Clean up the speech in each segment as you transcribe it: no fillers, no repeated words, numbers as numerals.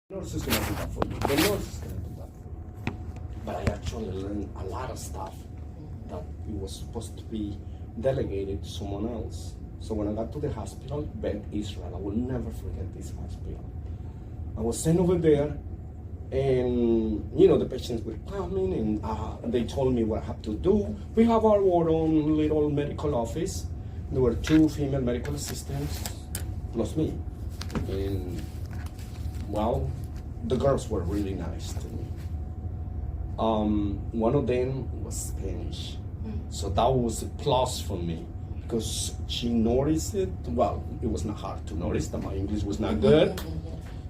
Nurse is gonna do that for you. The nurse is gonna do that for you. But I actually learned a lot of stuff that it was supposed to be delegated to someone else. So when I got to the hospital, Beth Israel, I will never forget this hospital. I was sent over there, and the patients were coming, and they told me what I have to do. We have our own little medical office. There were 2 female medical assistants plus me, and well, the girls were really nice to me. One of them was Spanish, so that was a plus for me because she noticed it. Well, it was not hard to notice that my English was not good.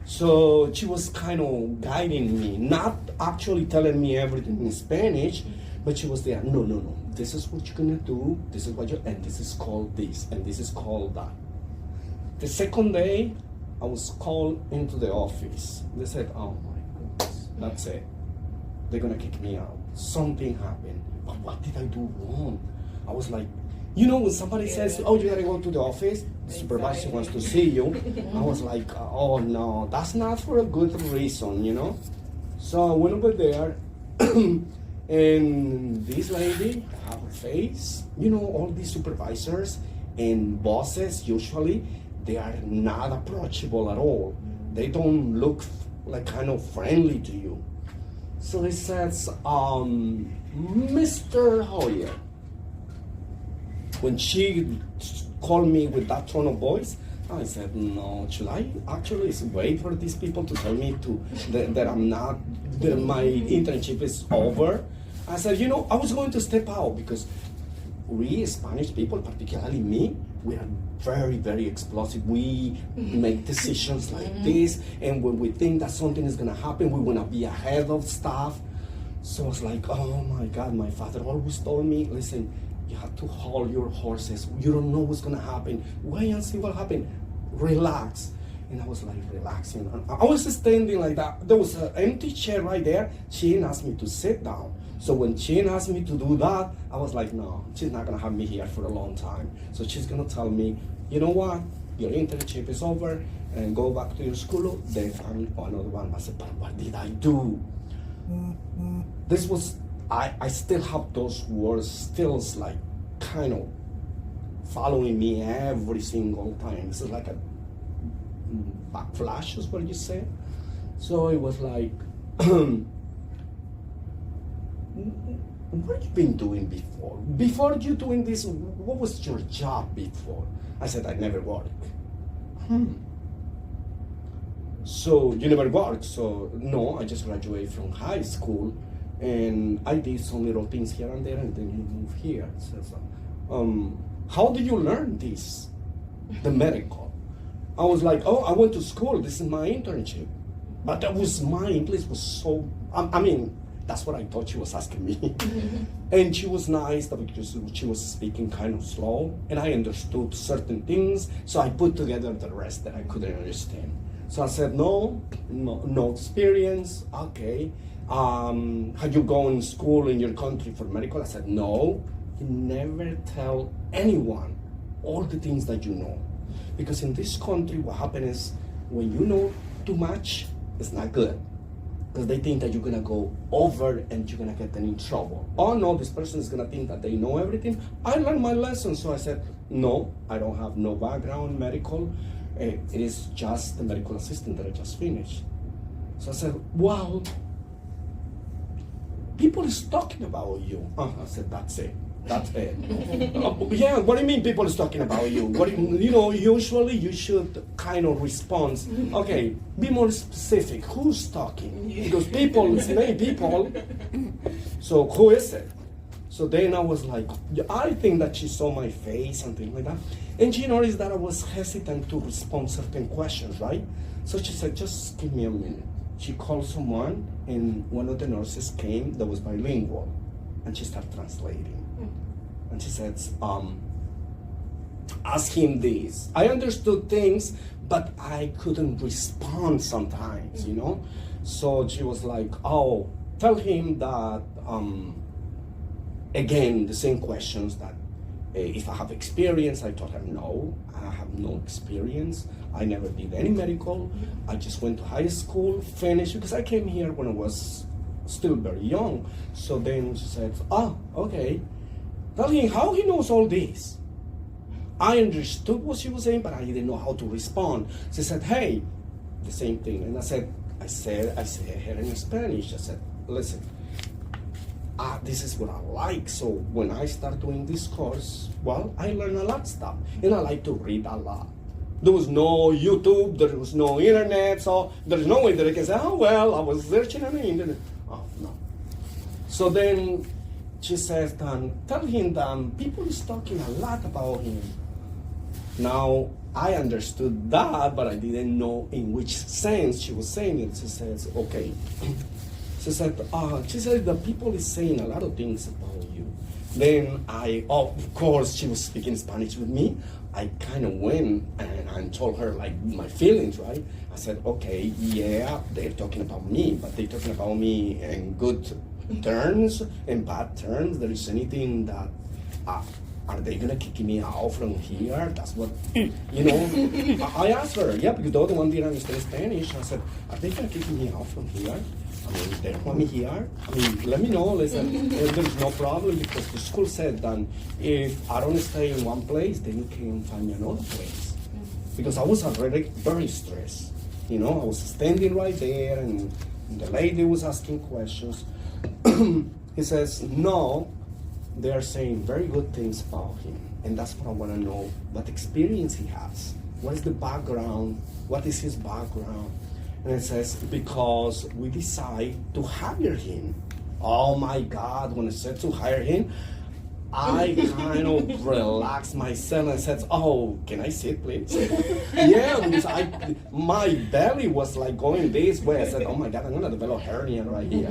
So she was kind of guiding me, not actually telling me everything in Spanish, but she was there. No, this is what you're gonna do. This is what and this is called this, and this is called that. The second day, I was called into the office. They said, oh my goodness, that's it. They're gonna kick me out. Something happened. But what did I do wrong? I was like, when somebody says, oh, you gotta go to the office, the supervisor wants to see you. I was like, oh no, that's not for a good reason, So I went over there, and this lady, her face, all these supervisors and bosses usually, they are not approachable at all. They don't look like kind of friendly to you. So he says, Mr. Hoyer. When she called me with that tone of voice, I said, no, should I actually wait for these people to tell me that I'm not, that my internship is over? I said, I was going to step out because we Spanish people, particularly me, we are very, very explosive. We make decisions like this, and when we think that something is gonna happen, we wanna be ahead of stuff. So I was like, oh my God, my father always told me, listen, you have to hold your horses. You don't know what's gonna happen. Wait and see what happens. Relax. And I was like relaxing. I was standing like that. There was an empty chair right there. She asked me to sit down. So when she asked me to do that, I was like, no, she's not gonna have me here for a long time. So she's gonna tell me, you know what, your internship is over and go back to your school. Then find another one. I said, but what did I do? This was, I still have those words still like kind of following me every single time. This is like a backflash is what you say. So it was like, what have you been doing before? Before you doing this, what was your job before? I said, I never worked. So you never worked? So no, I just graduated from high school, and I did some little things here and there, and then you move here. So, how did you learn this? The medical. I was like, oh, I went to school. This is my internship. But that was my English was so. That's what I thought she was asking me. And she was nice because she was speaking kind of slow, and I understood certain things. So I put together the rest that I couldn't understand. So I said, no experience. Okay. Had you gone to school in your country for medical? I said, no. You never tell anyone all the things that you know. Because in this country, what happens is when you know too much, it's not good. Because they think that you're gonna go over and you're gonna get them in trouble. Oh no, this person is gonna think that they know everything. I learned my lesson, so I said, no, I don't have no background in medical. It is just the medical assistant that I just finished. So I said, well, people is talking about you. I said, that's it. That's it. Yeah, what do you mean people is talking about you? Usually you should kind of respond, okay, be more specific. Who's talking? Because people, it's many people. So who is it? So then I was like, I think that she saw my face and things like that. And she noticed that I was hesitant to respond certain questions, right? So she said, just give me a minute. She called someone, and one of the nurses came that was bilingual, and she started translating. And she said, ask him this. I understood things, but I couldn't respond sometimes, So she was like, oh, tell him that, again, the same questions that if I have experience. I told her, no, I have no experience. I never did any medical. I just went to high school, finished, because I came here when I was still very young. So then she said, oh, okay. Tell him how he knows all this. I understood what she was saying, but I didn't know how to respond. She said, hey, the same thing. And I said her in Spanish. I said, listen, this is what I like. So when I start doing this course, well, I learn a lot of stuff. And I like to read a lot. There was no YouTube, there was no internet, so there's no way that I can say, oh, well, I was searching on the internet. Oh, no. So then she says, tell him that people is talking a lot about him. Now, I understood that, but I didn't know in which sense she was saying it. She says, okay. She said the people is saying a lot of things about you. Then of course, she was speaking Spanish with me. I kind of went and told her like my feelings, right? I said, okay, yeah, they're talking about me, but they're talking about me in good terms and bad terms. There is anything that, are they gonna kick me out from here? That's what, I asked her, yeah, because the other one didn't understand Spanish. I said, are they gonna kick me out from here? I mean, they want me here. I mean, let me know. Listen, there's no problem, because the school said that if I don't stay in one place, then you can find me another place. Because I was already very stressed. I was standing right there, and the lady was asking questions. He says, no, they are saying very good things about him. And that's what I want to know, what experience he has. What is the background? What is his background? And it says, because we decide to hire him. Oh my God, when I said to hire him, I kind of relaxed myself and said, oh, can I sit, please? Yeah, because my belly was like going this way. I said, oh my God, I'm gonna develop hernia right here.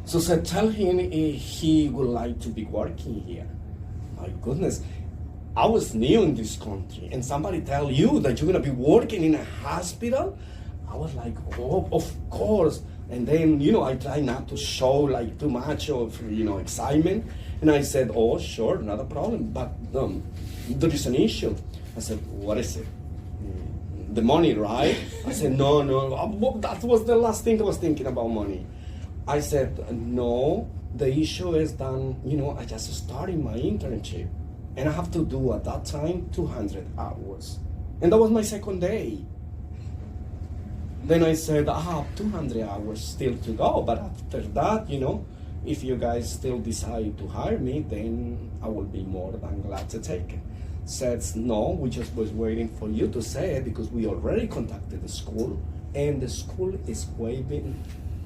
So I said, tell him if he would like to be working here. My goodness. I was new in this country, and somebody tell you that you're gonna be working in a hospital? I was like, oh, of course. And then, I try not to show like too much of, excitement. And I said, oh, sure, not a problem, but there is an issue. I said, what is it? The money, right? I said, no, that was the last thing I was thinking about, money. I said, no, the issue is that, I just started my internship. And I have to do, at that time, 200 hours. And that was my second day. Then I said, I have 200 hours still to go. But after that, if you guys still decide to hire me, then I will be more than glad to take it. Says, no, we just was waiting for you to say it, because we already contacted the school, and the school is waiving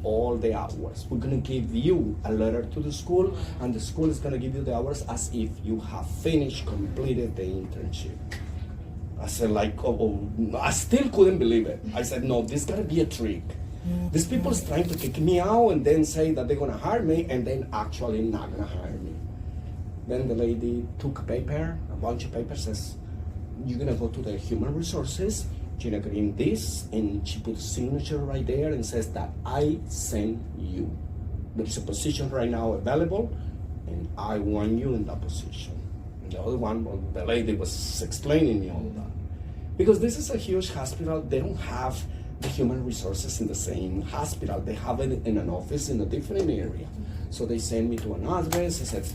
all the hours. We're gonna give you a letter to the school, and the school is gonna give you the hours as if you have completed the internship. I said, I still couldn't believe it. I said, no, this gotta be a trick. These people is trying to kick me out and then say that they're gonna hire me, and then actually not gonna hire me. Then the lady took a bunch of papers, says, you're gonna go to the human resources, you're gonna get in this, and she put a signature right there and says that I sent you. There's a position right now available, and I want you in that position. And the other one, the lady was explaining me all that. Because this is a huge hospital, they don't have the human resources in the same hospital. They have it in an office in a different area. So they send me to an address. I said,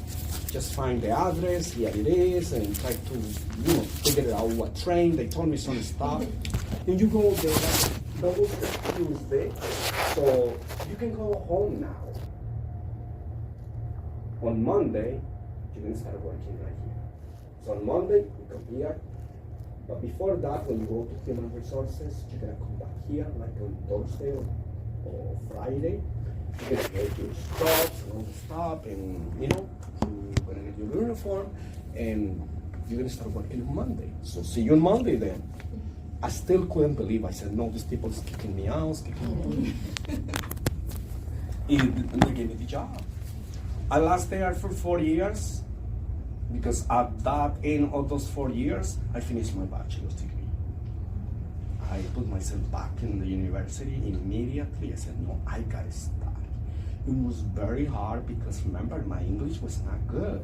just find the address, here it is, and try to, figure out what train. They told me some stuff. And you go there, that was Tuesday. So you can go home now. On Monday, you can start working right here. So on Monday, you come here. But before that, when you go to human resources, you're gonna come back here, like on Thursday or Friday. You're gonna get your stops and all the stuff, and you're gonna get your uniform, and you're gonna start working on Monday. So see you on Monday then. I still couldn't believe. I said, no, these people is kicking me out, and they gave me the job. I last there for 4 years, because at that end of those 4 years, I finished my bachelor's degree. I put myself back in the university immediately. I said, no, I gotta start. It was very hard because, remember, my English was not good.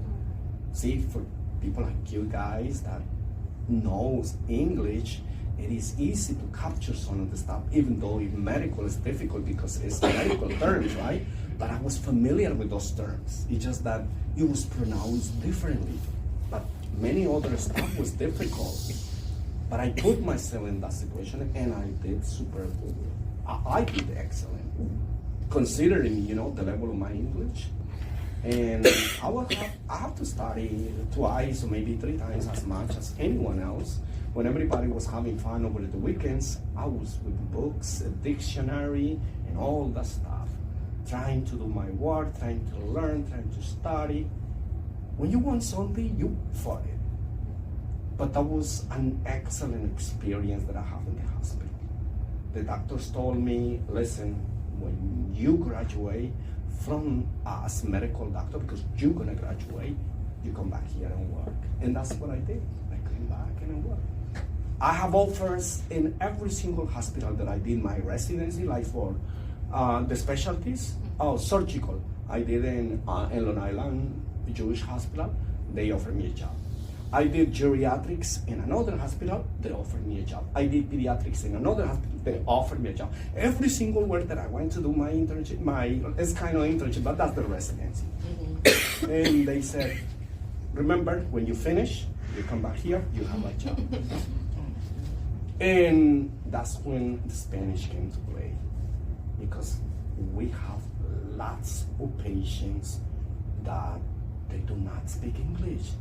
See, for people like you guys that knows English, it is easy to capture some of the stuff, even though in medical is difficult because it's medical terms, right? But I was familiar with those terms. It's just that it was pronounced differently. But many other stuff was difficult. But I put myself in that situation and I did super good. I did excellent, considering, the level of my English. And I have to study twice or maybe 3 times as much as anyone else. When everybody was having fun over the weekends, I was with books, a dictionary, and all that stuff. Trying to do my work, trying to learn, trying to study. When you want something, you fought it. But that was an excellent experience that I have in the hospital. The doctors told me, listen, when you graduate from as medical doctor, because you're gonna graduate, you come back here and work. And that's what I did. I came back and I worked. I have offers in every single hospital that I did my residency, like for the specialties, surgical. I did in Long Island Jewish Hospital, they offered me a job. I did geriatrics in another hospital, they offered me a job. I did pediatrics in another hospital, they offered me a job. Every single word that I went to do my internship, it's kind of internship, but that's the residency. Mm-hmm. And they said, remember, when you finish, you come back here, you have a job. And that's when the Spanish came to play. Because we have lots of patients that they do not speak English.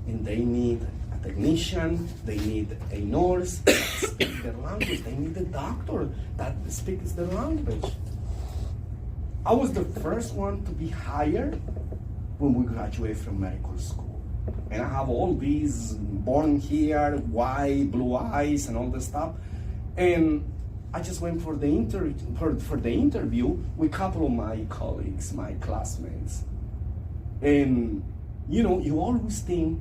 And they need a technician, they need a nurse that speaks their language, they need a doctor that speaks their language. I was the first one to be hired when we graduated from medical school. And I have all these born here, white, blue eyes, and all this stuff. And I just went for the interview with a couple of my colleagues, my classmates. And you always think,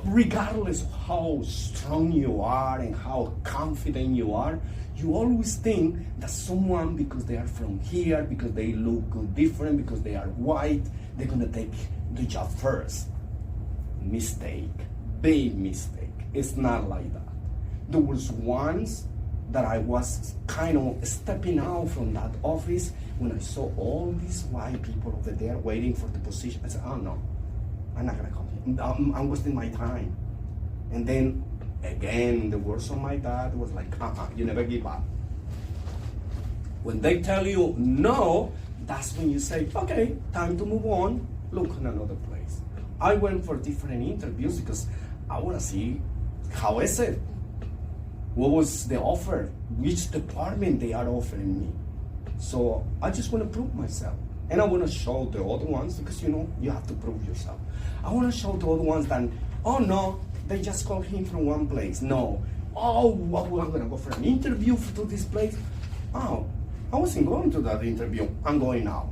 regardless of how strong you are and how confident you are, you always think that someone, because they are from here, because they look different, because they are white, they're gonna take the job first. Mistake, big mistake. It's not like that. There was once that I was kind of stepping out from that office when I saw all these white people over there waiting for the position. I said, oh no, I'm not gonna come here. I'm wasting my time. And then again, the words of my dad was like, you never give up. When they tell you no, that's when you say, okay, time to move on, look in another place. I went for different interviews because I want to see how is it? What was the offer? Which department they are offering me? So I just want to prove myself. And I want to show the other ones, because you have to prove yourself. I want to show the other ones that, oh no, they just called him from one place. No. Oh, well, I'm going to go for an interview to this place. Oh, I wasn't going to that interview. I'm going now.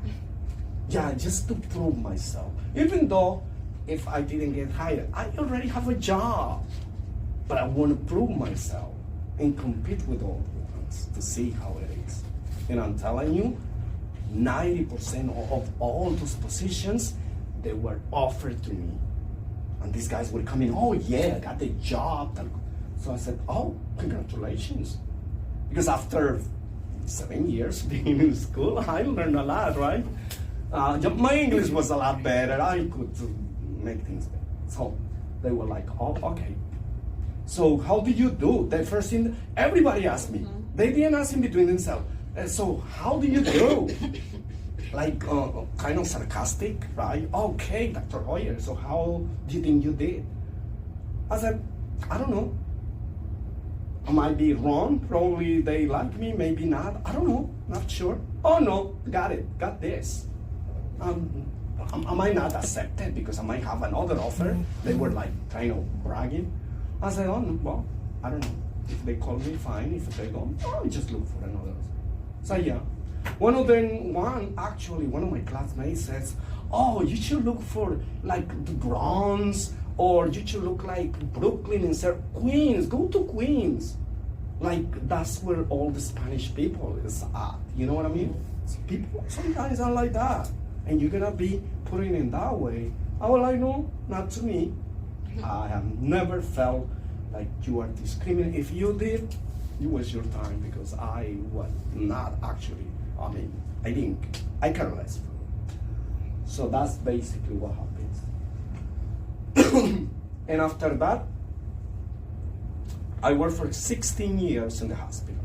Yeah, just to prove myself. Even though if I didn't get hired, I already have a job. But I want to prove myself and compete with all the ones to see how it is. And I'm telling you, 90% of all those positions, they were offered to me. And these guys were coming, oh yeah, I got the job. So I said, oh, congratulations. Because after 7 years being in school, I learned a lot, right? My English was a lot better. I could make things better. So they were like, oh, okay. So how did you do? The first thing, everybody asked me. Mm-hmm. They didn't ask in between themselves. So how do you do? Like kind of sarcastic, right? Okay, Dr. Hoyer, so how do you think you did? I said, I don't know. I might be wrong. Probably they like me, maybe not. I don't know, not sure. Oh no, got it, got this. I might not accept it because I might have another offer. They were like kind of bragging. I said, oh no, well, I don't know. If they call me, fine. If they don't, I'll just look for another. So yeah. One of my classmates says, oh, you should look for like the Bronx, or you should look like Brooklyn instead of Queens. Go to Queens. Like that's where all the Spanish people is at. You know what I mean? People sometimes are like that. And you're gonna be putting in that way. All I know, not to me. I have never felt like you are discriminated. If you did, you waste your time because I was not actually. I mean, I care less. So that's basically what happens. And after that, I worked for 16 years in the hospital.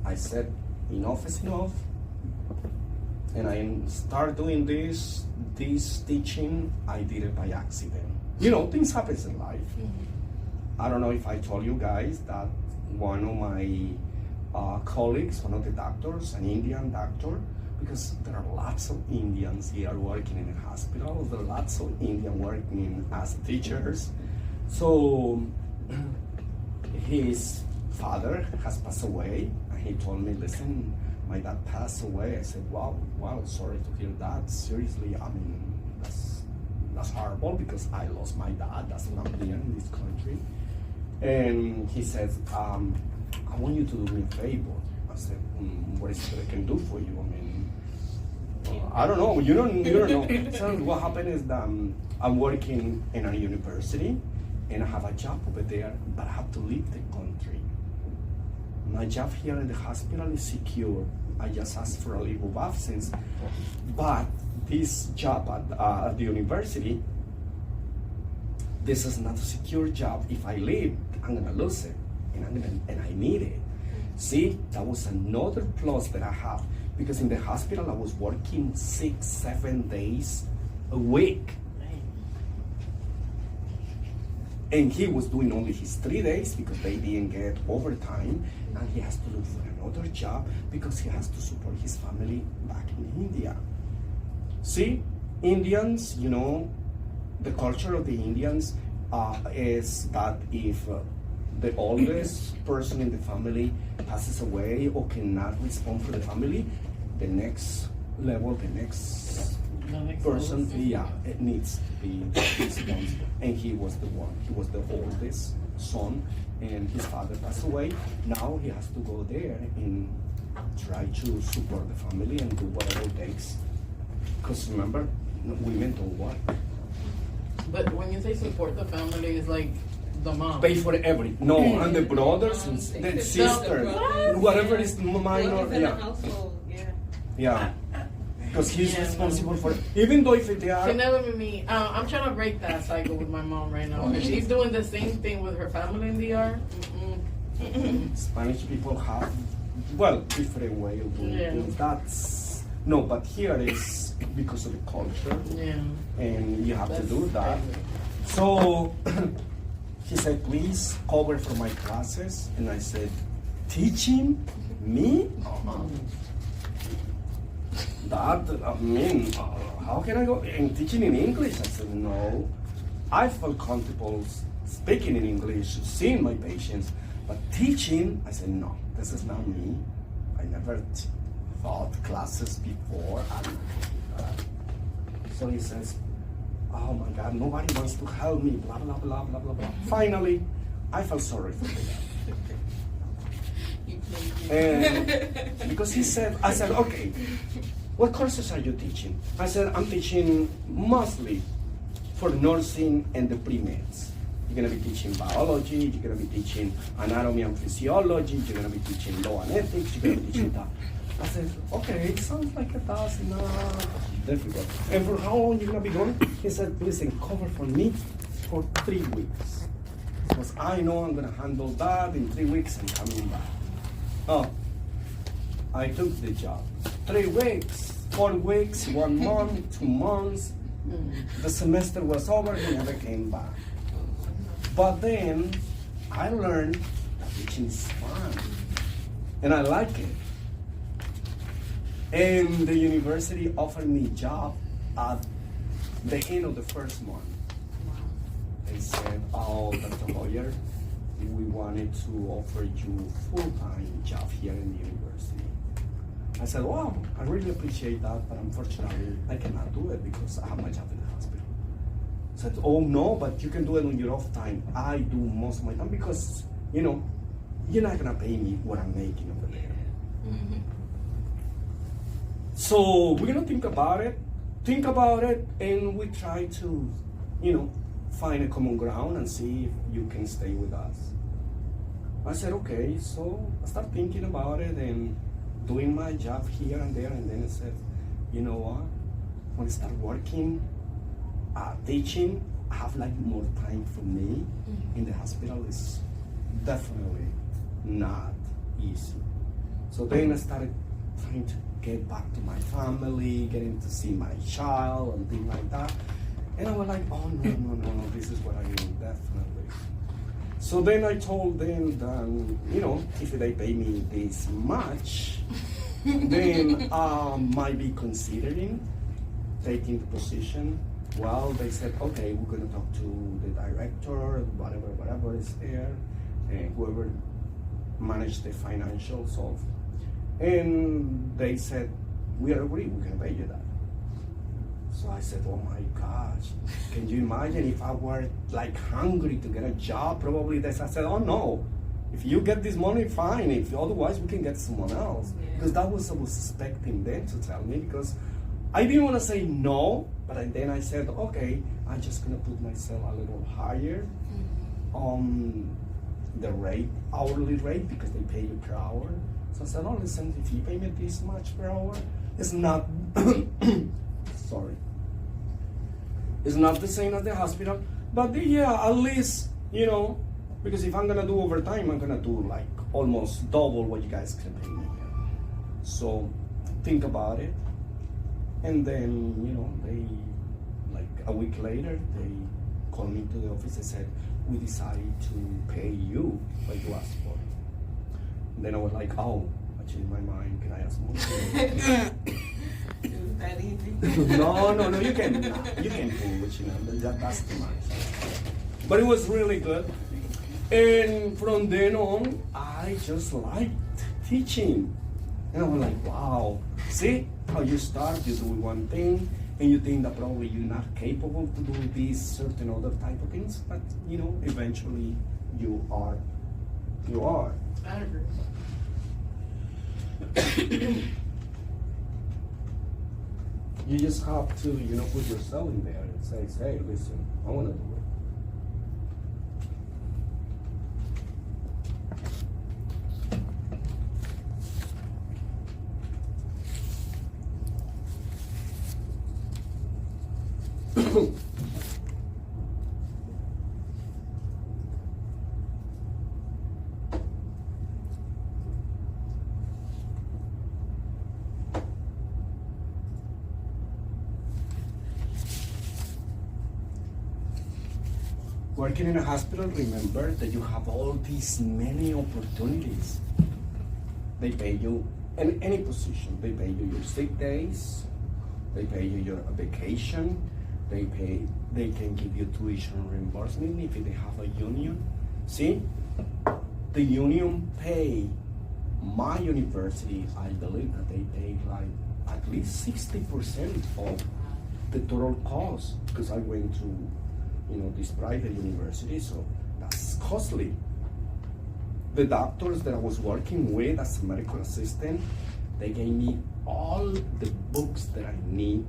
I said, enough is enough. And I started doing this teaching. I did it by accident. You know, things happen in life. I don't know if I told you guys that one of my colleagues, one of the doctors, an Indian doctor, because there are lots of Indians here working in the hospitals, there are lots of Indians working as teachers. So his father has passed away, and he told me, listen, my dad passed away. I said, wow, sorry to hear that. Seriously, I mean, that's horrible because I lost my dad. That's what I'm here in this country. And he says, I want you to do me a favor. I said, what is it that I can do for you? I mean, I don't know. You don't know. So what happened is that I'm working in a university and I have a job over there, but I have to leave the country. My job here in the hospital is secure. I just asked for a leave of absence, but this job at the university, this is not a secure job. If I leave, I'm gonna lose it, and I need it. See, that was another plus that I have, because in the hospital I was working 6-7 days a week. And he was doing only his 3 days because they didn't get overtime, and he has to look for another job because he has to support his family back in India. See, Indians, you know, the culture of the Indians is that if the oldest person in the family passes away or cannot respond for the family, the next level, the next person, it needs to be responsible. And he was the one. He was the oldest son, and his father passed away. Now he has to go there and try to support the family and do whatever it takes. Because remember, women don't work. But when you say support the family, it's like the mom. Pay for everything. No, and the brothers and the sisters, whatever is minor. Yeah. Because he's responsible for it. Even though if they are. She never made me. I'm trying to break that cycle with my mom right now. She's doing the same thing with her family in the DR. Spanish people have, well, different way of doing things. That's no, but here is because of the culture. Yeah. And you have to do that. So he said, please cover for my classes, and I said, teaching me? That, I mean, how can I go and teaching in English? I said, no. I felt comfortable speaking in English, seeing my patients, but teaching, I said, no, this is not me. I never taught classes before. So he says, oh my God, nobody wants to help me, blah, blah, blah, blah, blah, blah. Finally, I felt sorry for him. And because he said, I said, okay, what courses are you teaching? I said, I'm teaching mostly for nursing and the pre-meds. You're gonna be teaching biology, you're gonna be teaching anatomy and physiology, you're gonna be teaching law and ethics, you're gonna be teaching that. I said, okay, it sounds like it does not difficult. And for how long you're gonna be going? He said, listen, cover for me for 3 weeks. Because I know I'm gonna handle that in 3 weeks and coming back. Oh, I took the job. 3 weeks, 4 weeks, 1 month, 2 months. The semester was over, he never came back. But then I learned that teaching is fun, and I like it. And the university offered me a job at the end of the first month. They said, oh, Dr. Hoyer, we wanted to offer you full-time job here in the university. I said, wow, I really appreciate that, but unfortunately, I cannot do it because I have my job in the hospital. I said, oh no, but you can do it on your off time. I do most of my time because, you know, you're not gonna pay me what I'm making over there. So we're gonna think about it. think about it, and we try to, find a common ground and see if you can stay with us. I said, okay, so I started thinking about it and doing my job here and there, and then I said, you know what? When I start working, teaching, I have like more time for me. In the hospital is definitely not easy. So then I started trying to get back to my family, getting to see my child and things like that. And I was like, oh no, this is what I need, definitely. So then I told them that, if they pay me this much, then might be considering taking the position. Well, they said, okay, we're gonna talk to the director, whatever is there, and whoever managed the financials of, and they said, we agree, we can pay you that. So I said, oh my gosh, can you imagine if I were like hungry to get a job? Probably this. I said, oh no, if you get this money, fine. If otherwise, we can get someone else. Yeah. Because that was I was expecting them to tell me, because I didn't want to say no, but then I said, okay, I'm just gonna put myself a little higher on the rate, hourly rate, because they pay you per hour. So I said, oh listen, if you pay me this much per hour, it's not sorry. It's not the same as the hospital, but yeah, at least, because if I'm gonna do overtime, I'm gonna do like almost double what you guys can pay me. So think about it. And then, they, like a week later, they called me to the office and said, we decided to pay you what you asked for. And then I was like, oh, I changed my mind, can I ask more? It was that easy. No, you can pull, that's too much. But it was really good. And from then on, I just liked teaching. And I was like, wow, see how you start, you do one thing, and you think that probably you're not capable to do these certain other type of things, but eventually you are. I agree. You just have to, put yourself in there and say, hey, listen, I want to do it. Working in a hospital, remember that you have all these many opportunities. They pay you in any position. They pay you your sick days. They pay you your vacation. They can give you tuition reimbursement if they have a union. See, the union pay my university. I believe that they pay like at least 60% of the total cost, because I went to this private university, so that's costly. The doctors that I was working with as a medical assistant, they gave me all the books that I need,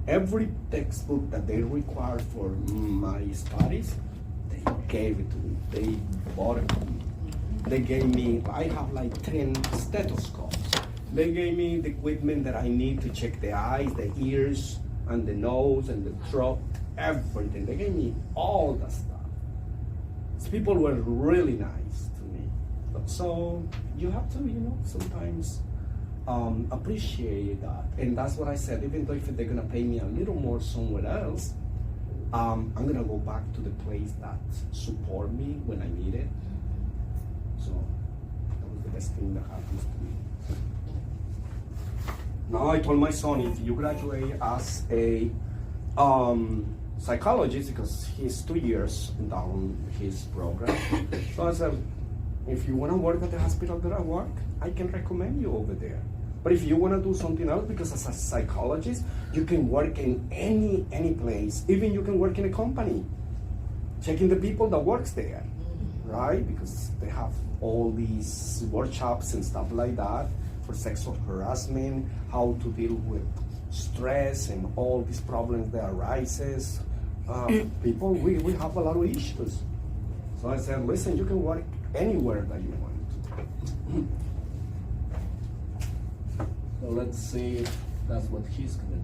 every textbook that they required for my studies, they gave it to me. They bought it for me. They gave me, I have like 10 stethoscopes. They gave me the equipment that I need to check the eyes, the ears, and the nose, and the throat, everything. They gave me all that stuff. So people were really nice to me. So you have to, sometimes appreciate that. And that's what I said, even though if they're gonna pay me a little more somewhere else, I'm gonna go back to the place that support me when I need it. So that was the best thing that happens to me. Now I told my son, if you graduate as a psychologist, because he's 2 years down his program, so I said, if you want to work at the hospital that I work, I can recommend you over there. But if you want to do something else, because as a psychologist, you can work in any place. Even you can work in a company, checking the people that works there, right? Because they have all these workshops and stuff like that for sexual harassment, how to deal with stress and all these problems that arises, people, we have a lot of issues. So I said, listen, you can work anywhere that you want. So let's see if that's what he's gonna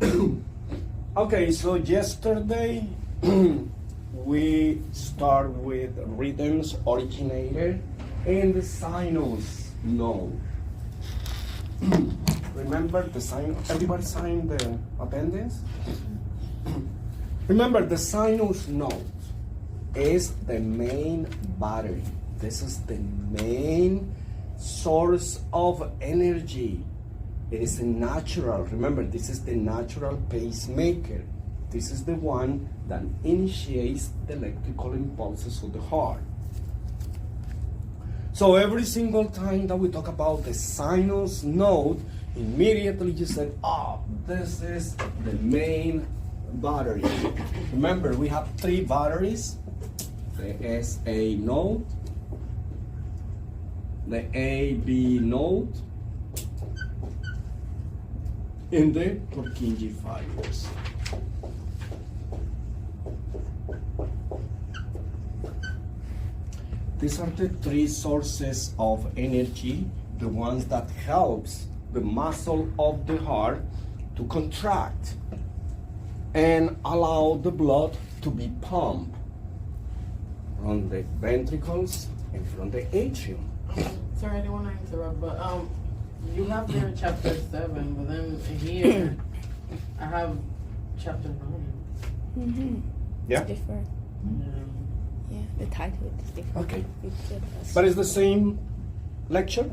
do. Okay, so yesterday we start with rhythms originated in the sinus node. Remember the sinus? Everybody signed the appendix? Remember, the sinus node is the main battery. This is the main source of energy. It is a natural, remember, this is the natural pacemaker. This is the one that initiates the electrical impulses of the heart. So every single time that we talk about the sinus node, immediately you said, oh, this is the main battery. Remember, we have three batteries: the SA node, the AB node, and the Purkinje fibers. These are the three sources of energy, the ones that helps the muscle of the heart to contract and allow the blood to be pumped from the ventricles and from the atrium. Sorry, I didn't want to interrupt, but you have there chapter 7, but then here I have chapter 9. Mm-hmm. Yeah? It's different. Yeah, the title is different. Okay. It's But it's the same lecture?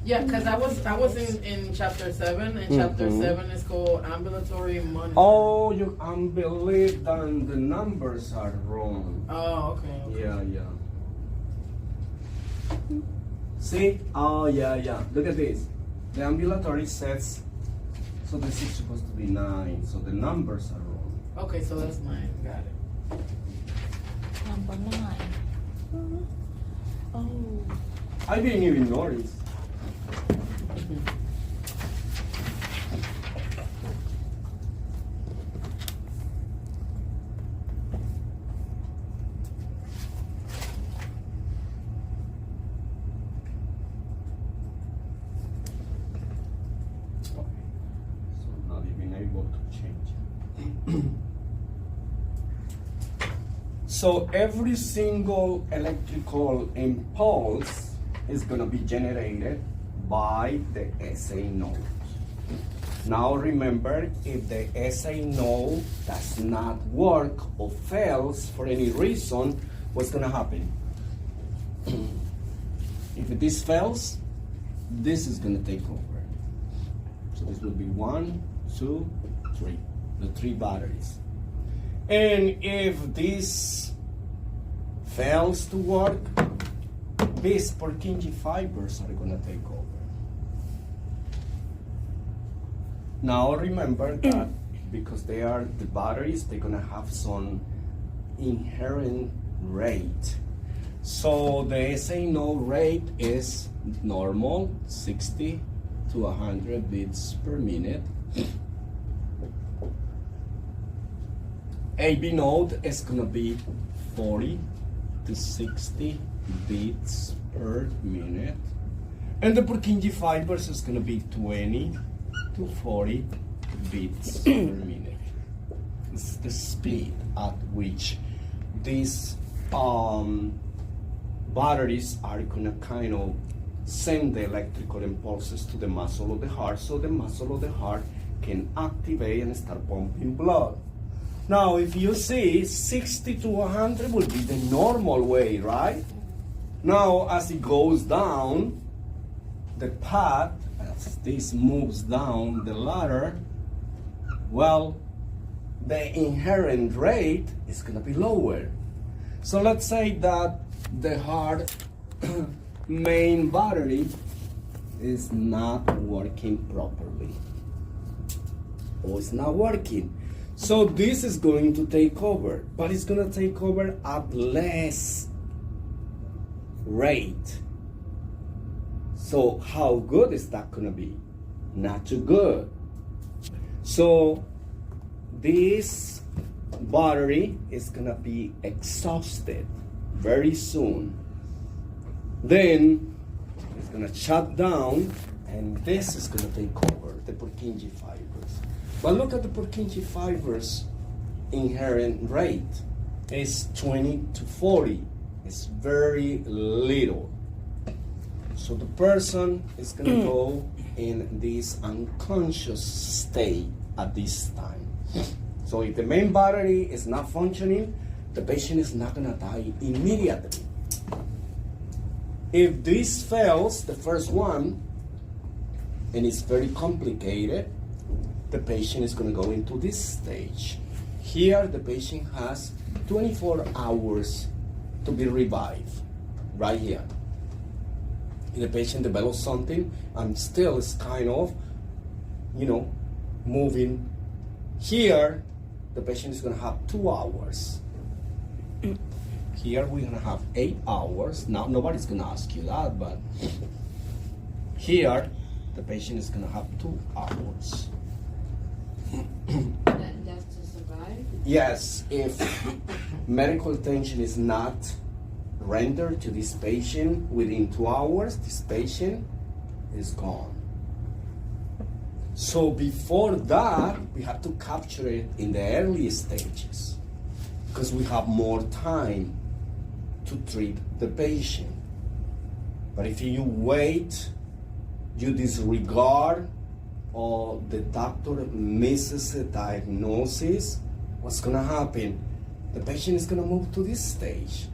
Yeah, because I was in chapter 7, and chapter 7 is called ambulatory monitoring. Oh, you believe that the numbers are wrong. Oh, okay. Yeah. See? Oh, yeah. Look at this. The ambulatory says, so this is supposed to be 9, so the numbers are wrong. Okay, so that's 9. Got it. number 9. Oh. I didn't even notice. Not even able to change. So every single electrical impulse is going to be generated by the SA node. Now remember, if the SA node does not work or fails for any reason, what's going to happen? If this fails, this is going to take over. So this will be 1, 2, 3, the 3 batteries. And if this fails to work, these Purkinje fibers are going to take over. Now remember that because they are the batteries, they're going to have some inherent rate. So the SA node rate is normal, 60 to 100 beats per minute. AB node is going to be 40 to 60 beats per minute. And the Purkinje fibers is going to be 20 to 40 beats per minute. It's the speed at which these batteries are going to kind of send the electrical impulses to the muscle of the heart, so the muscle of the heart can activate and start pumping blood. Now, if you see, 60 to 100 will be the normal way, right? Now, as it goes down, the path, as this moves down the ladder, well, the inherent rate is going to be lower. So let's say that the heart main battery is not working properly, or it's not working. So this is going to take over, but it's going to take over at less rate. So how good is that gonna be? Not too good. So this battery is gonna be exhausted very soon. Then it's gonna shut down, and this is gonna take over, the Purkinje fibers. But look at the Purkinje fibers inherent rate. It's 20 to 40. It's very little. So the person is gonna go in this unconscious state at this time. So if the main battery is not functioning, the patient is not gonna die immediately. If this fails, the first one, and it's very complicated, the patient is gonna go into this stage. Here, the patient has 24 hours to be revived, right here. If the patient develops something and still is kind of, moving, here, the patient is gonna have 2 hours. Here we're gonna have 8 hours. Now nobody's gonna ask you that, but here the patient is gonna have 2 hours. That's to survive? Yes, if medical attention is not rendered to this patient within 2 hours, this patient is gone. So before that, we have to capture it in the early stages because we have more time to treat the patient. But if you wait, you disregard, or the doctor misses a diagnosis, what's gonna happen? The patient is gonna move to this stage.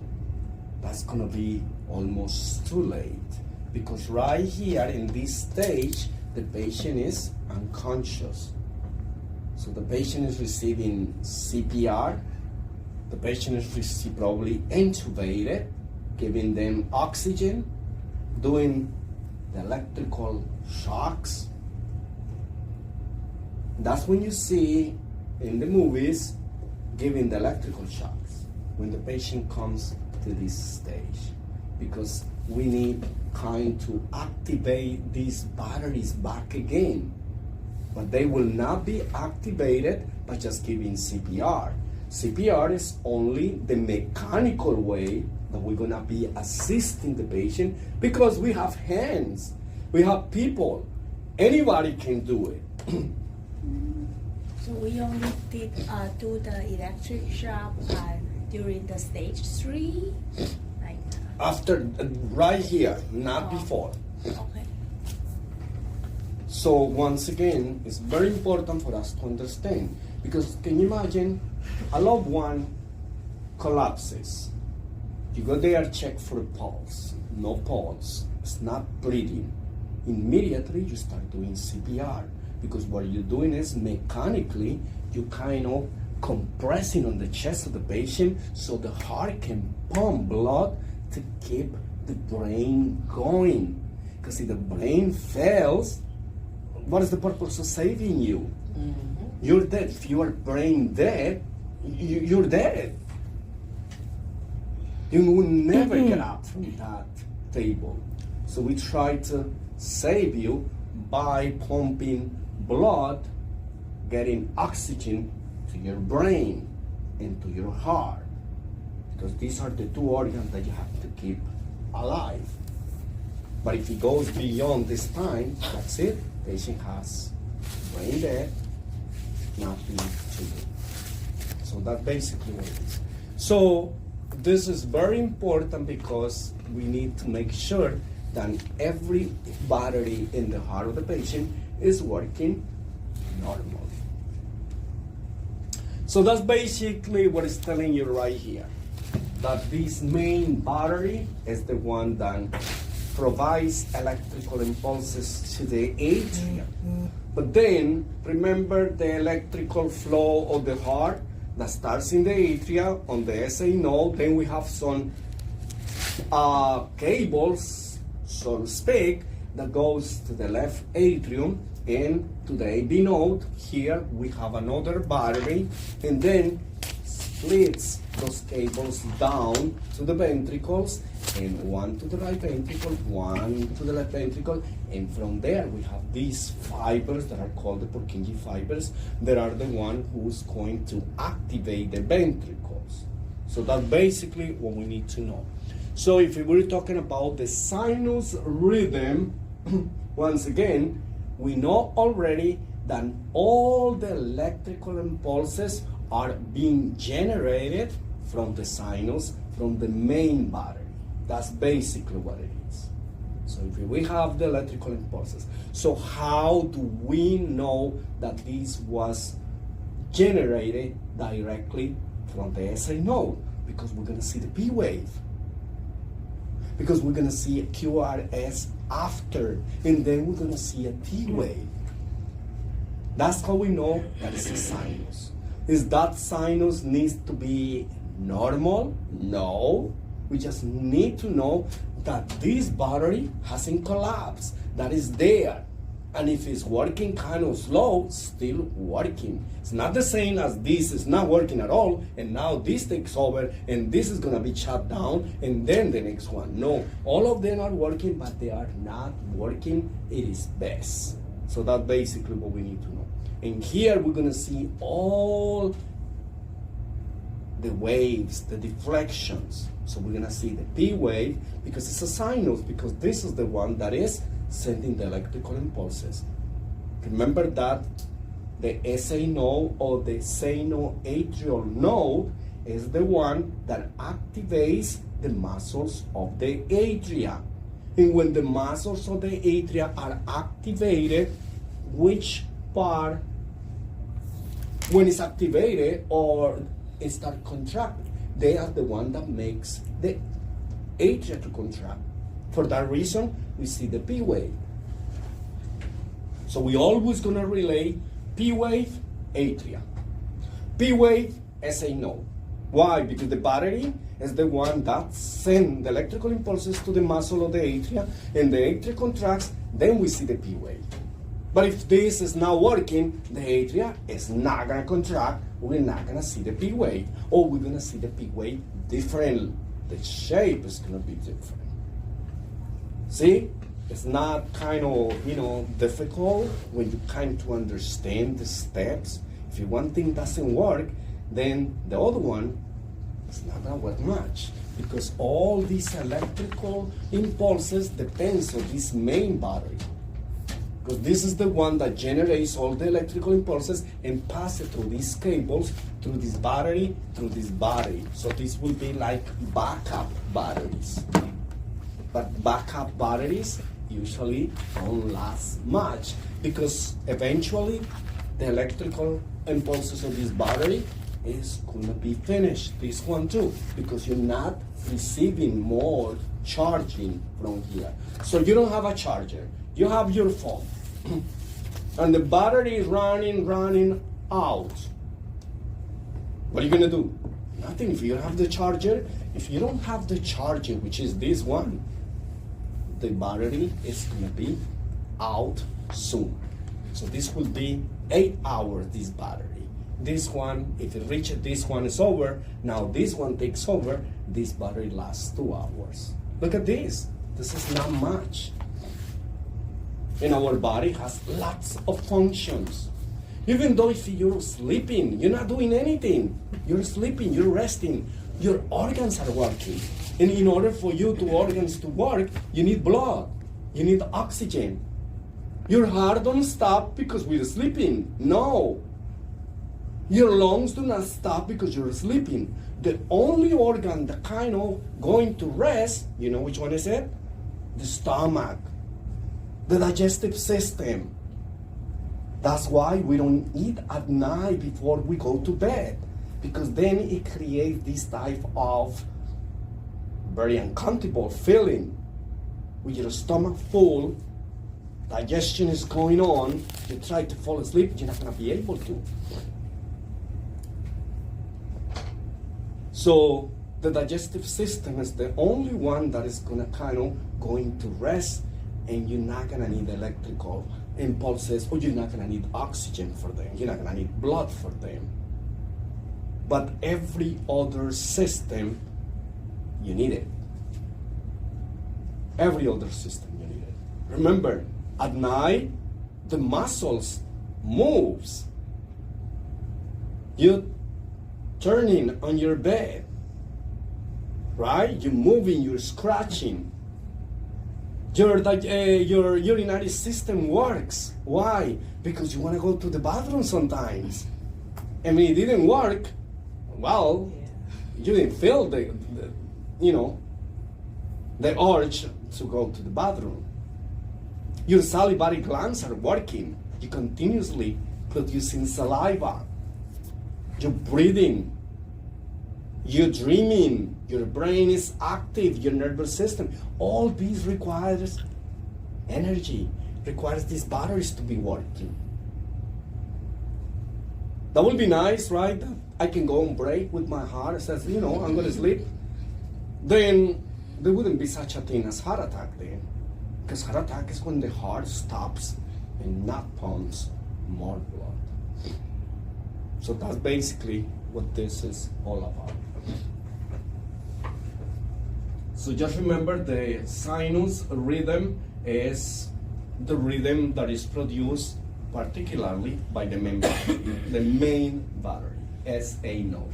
That's gonna be almost too late because right here in this stage, the patient is unconscious. So the patient is receiving CPR. The patient is probably intubated, giving them oxygen, doing the electrical shocks. That's when you see in the movies giving the electrical shocks when the patient comes to this stage, because we need kind to activate these batteries back again. But they will not be activated by just giving CPR. CPR is only the mechanical way that we're gonna be assisting the patient because we have hands, we have people, anybody can do it. So we only did do the electric shock during the stage 3, like. After, right here, not before. Okay. So once again, it's very important for us to understand, because can you imagine a loved one collapses. You go there, check for a pulse, no pulse, it's not bleeding. Immediately you start doing CPR, because what you're doing is mechanically, you kind of compressing on the chest of the patient so the heart can pump blood to keep the brain going. Because if the brain fails, what is the purpose of saving you? Mm-hmm. You're dead. If you are brain dead, you're dead. You will never get up from that table. So we try to save you by pumping blood, getting oxygen to your brain and to your heart. Because these are the 2 organs that you have to keep alive. But if it goes beyond this time, that's it. Patient has brain dead, nothing to do. So that's basically what it is. So this is very important because we need to make sure that every battery in the heart of the patient is working normally. So that's basically what it's telling you right here. That this main battery is the one that provides electrical impulses to the atria. But then, remember the electrical flow of the heart that starts in the atria on the SA node. Then we have some cables, so to speak, that goes to the left atrium and to the AB node. Here we have another battery, and then splits those cables down to the ventricles and one to the right ventricle, one to the left ventricle, and from there we have these fibers that are called the Purkinje fibers that are the one who's going to activate the ventricles. So that's basically what we need to know. So if we were talking about the sinus rhythm, once again, we know already that all the electrical impulses are being generated from the sinus, from the main battery. That's basically what it is. So if we have the electrical impulses, so how do we know that this was generated directly from the SA node? Because we're going to see the P wave. Because we're going to see a QRS after, and then we're going to see a T wave. That's how we know that it's a sinus. Is that sinus needs to be normal? No. We just need to know that this battery hasn't collapsed, that is there. And if it's working kind of slow, still working. It's not the same as this is not working at all, and now this takes over, and this is gonna be shut down, and then the next one. No, all of them are working, but they are not working at its best. So that's basically what we need to know. And here we're gonna see all the waves, the deflections. So we're gonna see the P wave, because it's a sinus, because this is the one that is sending the electrical impulses. Remember that the SA node or the sinoatrial node is the one that activates the muscles of the atria. And when the muscles of the atria are activated, which part, when it's activated or it starts contracting, they are the one that makes the atria to contract. For that reason, we see the P wave. So we always gonna relate P wave, atria. P wave, SA node. Why? Because the battery is the one that sends the electrical impulses to the muscle of the atria, and the atria contracts, then we see the P wave. But if this is not working, the atria is not gonna contract, we're not gonna see the P wave, or we're gonna see the P wave differently. The shape is gonna be different. See, it's not kind of, difficult when you kind to understand the steps. If one thing doesn't work, then the other one is not gonna work much, because all these electrical impulses depends on this main battery. Because this is the one that generates all the electrical impulses and pass it through these cables, through this battery, through this battery. So this will be like backup batteries. But backup batteries usually don't last much, because eventually the electrical impulses of this battery is gonna be finished. This one too, because you're not receiving more charging from here. So you don't have a charger, you have your phone, and the battery is running out. What are you gonna do? Nothing. If you don't have the charger, if you don't have the charger, which is this one, the battery is gonna be out soon. So this will be 8 hours, this battery. This one, if it reaches this one, is over. Now this one takes over, this battery lasts 2 hours. Look at this. This is not much. And our body has lots of functions. Even though if you're sleeping, you're not doing anything. You're sleeping, you're resting. Your organs are working. And in order for your organs to work, you need blood. You need oxygen. Your heart don't stop because we're sleeping. No. Your lungs do not stop because you're sleeping. The only organ that kind of going to rest, you know which one is it? The stomach. The digestive system. That's why we don't eat at night before we go to bed, because then it creates this type of very uncomfortable feeling with your stomach full, digestion is going on, you try to fall asleep, you're not going to be able to. So the digestive system is the only one that is going to going to rest, and you're not going to need electrical impulses, or you're not going to need oxygen for them, you're not going to need blood for them. But every other system, you need it. every other system you need it. Remember, at night, the muscles moves. You turning on your bed, right? You're moving, you're scratching. Your urinary system works. Why? Because you want to go to the bathroom sometimes. And when it didn't work, well, you didn't feel the urge to go to the bathroom. Your salivary glands are working. You're continuously producing saliva. You're breathing. You're dreaming. Your brain is active. Your nervous system. All these requires energy. Requires these batteries to be working. That would be nice, right? I can go on break with my heart. It says, I'm going to sleep. Then there wouldn't be such a thing as heart attack then. Because heart attack is when the heart stops and not pumps more blood. So that's basically what this is all about. So just remember the sinus rhythm is the rhythm that is produced particularly by the main battery, SA node.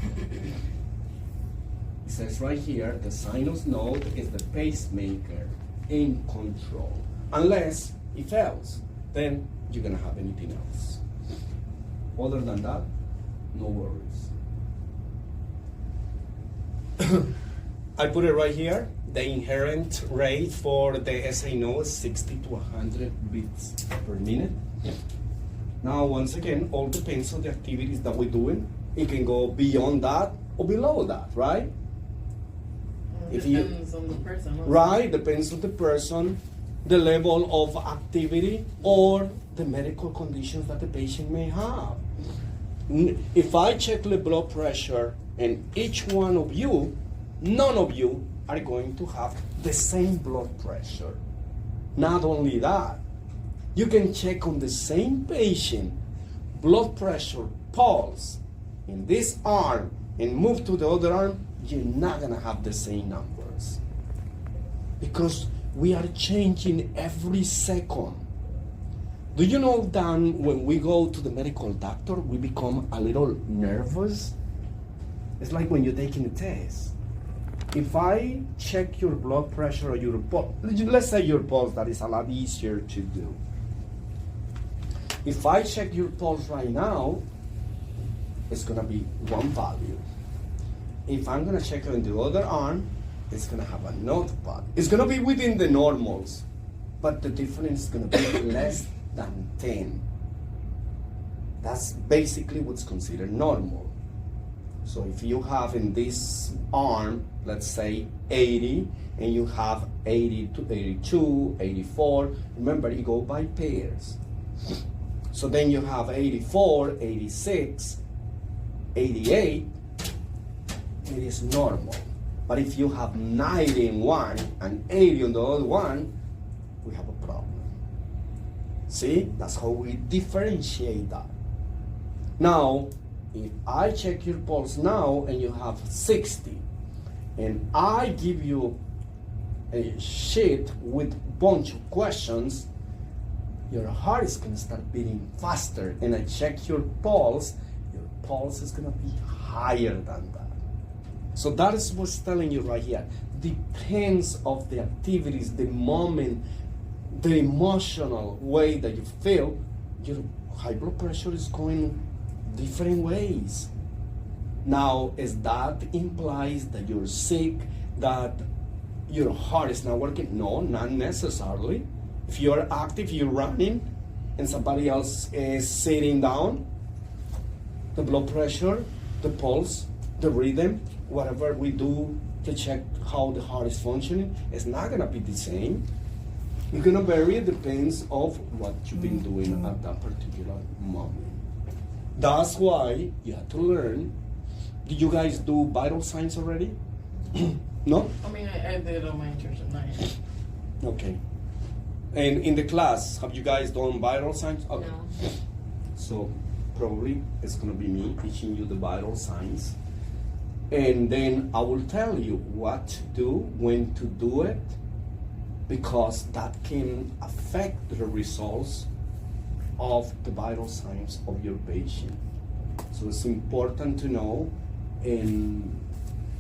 It says right here, the sinus node is the pacemaker in control. Unless it fails, then you're gonna have anything else. Other than that, no worries. I put it right here. The inherent rate for the SA node is 60 to 100 beats per minute. Now, once again, all depends on the activities that we're doing. It can go beyond that or below that, right? Depends on the person. Also. Right, depends on the person, the level of activity, or the medical conditions that the patient may have. If I check the blood pressure and each one of you, none of you are going to have the same blood pressure. Not only that, you can check on the same patient blood pressure, pulse in this arm and move to the other arm, you're not gonna have the same numbers. Because we are changing every second. Do you know that when we go to the medical doctor, we become a little nervous? It's like when you're taking a test. If I check your blood pressure or your pulse, let's say your pulse, that is a lot easier to do. If I check your pulse right now, it's gonna be one value. If I'm gonna check on the other arm, it's gonna have another value. It's gonna be within the normals, but the difference is gonna be less than 10. That's basically what's considered normal. So if you have in this arm, let's say 80, and you have 80 to 82, 84, remember you go by pairs. So then you have 84, 86, 88, it is normal. But if you have 90 in one and 80 on the other one, we have a problem. See, that's how we differentiate that. Now, if I check your pulse now and you have 60, and I give you a sheet with a bunch of questions, your heart is going to start beating faster. And I check your pulse is going to be higher than that. So that is what's telling you right here. Depends of the activities, the moment, the emotional way that you feel, your high blood pressure is going different ways. Now, is that implies that you're sick, that your heart is not working? No, not necessarily. If you're active, you're running, and somebody else is sitting down, the blood pressure, the pulse, the rhythm, whatever we do to check how the heart is functioning, is not gonna be the same. It's gonna vary, it depends of what you've been doing at that particular moment. That's why you have to learn. Did you guys do vital signs already? No? I mean, I did on my church at night. Okay. And in the class, have you guys done vital signs? Okay. No. So probably it's gonna be me teaching you the vital signs. And then I will tell you what to do, when to do it, because that can affect the results of the vital signs of your patient. So it's important to know and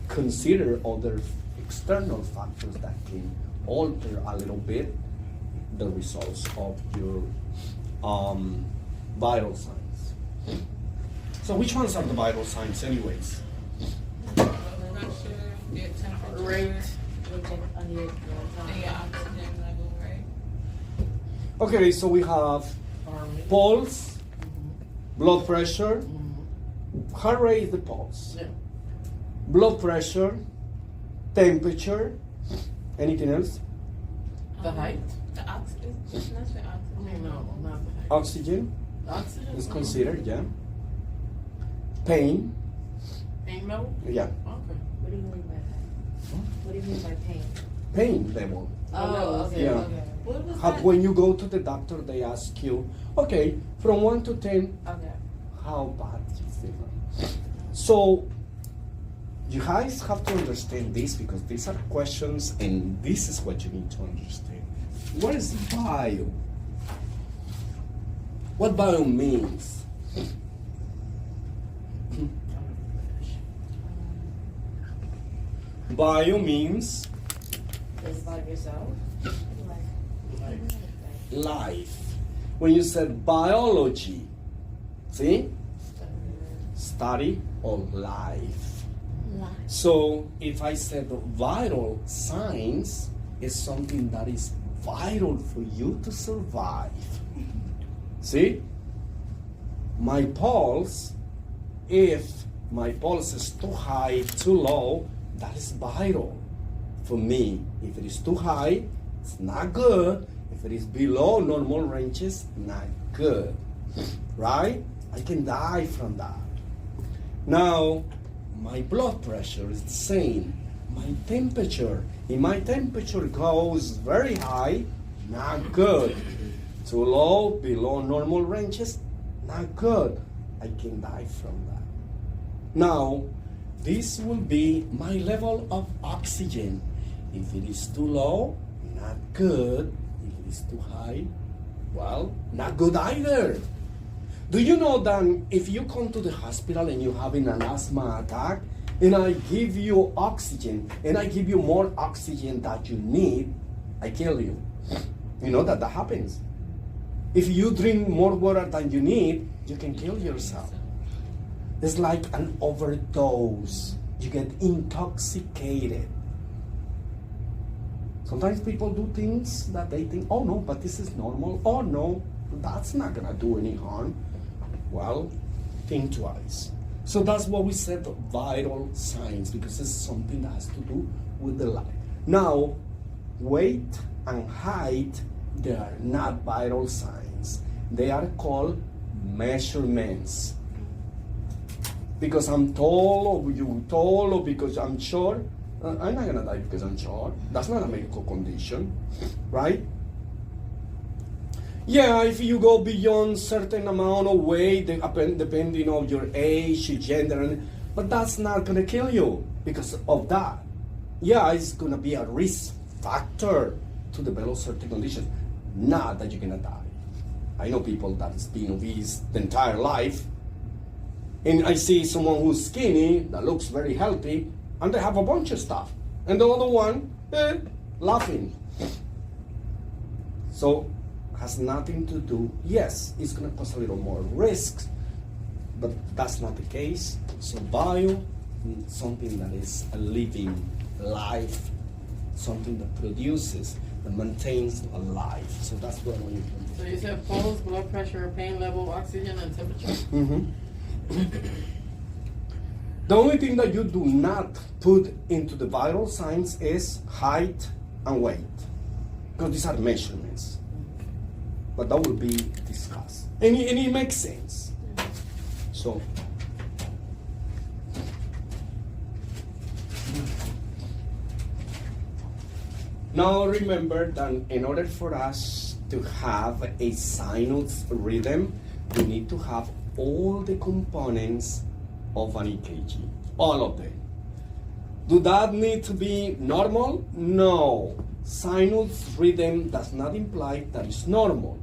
consider other external factors that can alter a little bit the results of your vital signs. So which ones are the vital signs anyways? Blood pressure, your temperature, Rate. and your oxygen level, right? Okay, so we have Army. pulse, blood pressure, Mhm. heart rate is the pulse, Yeah. blood pressure, temperature, anything else? The height? The oxygen, not the oxygen. I mean, no, not the height. Oxygen Oxygen. is considered, yeah. Pain, Pain level? yeah. Okay. What do you mean by that? What do you mean by pain? Pain level. Oh, okay, Yeah. okay. What was How, that? when you go to the doctor, they ask you, okay, from 1 to 10, Okay. how bad you feel. So you guys have to understand this because these are questions and this is what you need to understand. What is bio? What bio means? Bio means It's like yourself? Like, life. When you said biology, see? Study of life. Life. So if I said vital signs is something that is vital for you to survive. See? My pulse, if my pulse is too high, too low, that is vital for me. If it is too high, it's not good. If it is below normal ranges, not good. Right? I can die from that. Now, my blood pressure is the same. My temperature, if my temperature goes very high, not good. Too low, below normal ranges, not good. I can die from that. Now, this will be my level of oxygen. If it is too low, not good. If it is too high, well, not good either. Do you know that if you come to the hospital and you're having an asthma attack, and I give you oxygen, and I give you more oxygen that you need, I kill you. You know that happens. If you drink more water than you need, you can kill yourself. It's like an overdose. You get intoxicated. Sometimes people do things that they think, oh no, but this is normal. Oh no, that's not gonna do any harm. Well, think twice. So that's what we said, vital signs, because it's something that has to do with the life. Now, weight and height, they are not vital signs. They are called measurements. Because I'm tall, or you tall, or because I'm short, I'm not gonna die because I'm short. That's not a medical condition, right? Yeah, if you go beyond certain amount of weight, depending on your age, your gender, but that's not gonna kill you because of that. Yeah, it's gonna be a risk factor to develop certain conditions, not that you're gonna die. I know people that has been obese the entire life, and I see someone who's skinny, that looks very healthy, and they have a bunch of stuff. And the other one, laughing. So, has nothing to do, yes, it's gonna cause a little more risks, but that's not the case. So bio, something that is a living life, something that produces, that maintains a life. So that's what we So you said pulse, blood pressure, pain level, oxygen, and temperature. Mm-hmm. The only thing that you do not put into the vital signs is height and weight, because these are measurements. But that will be discussed. And it makes sense. So, now remember that in order for us to have a sinus rhythm, we need to have all the components of an EKG, all of them. Do that need to be normal? No. sinus rhythm does not imply that it's normal.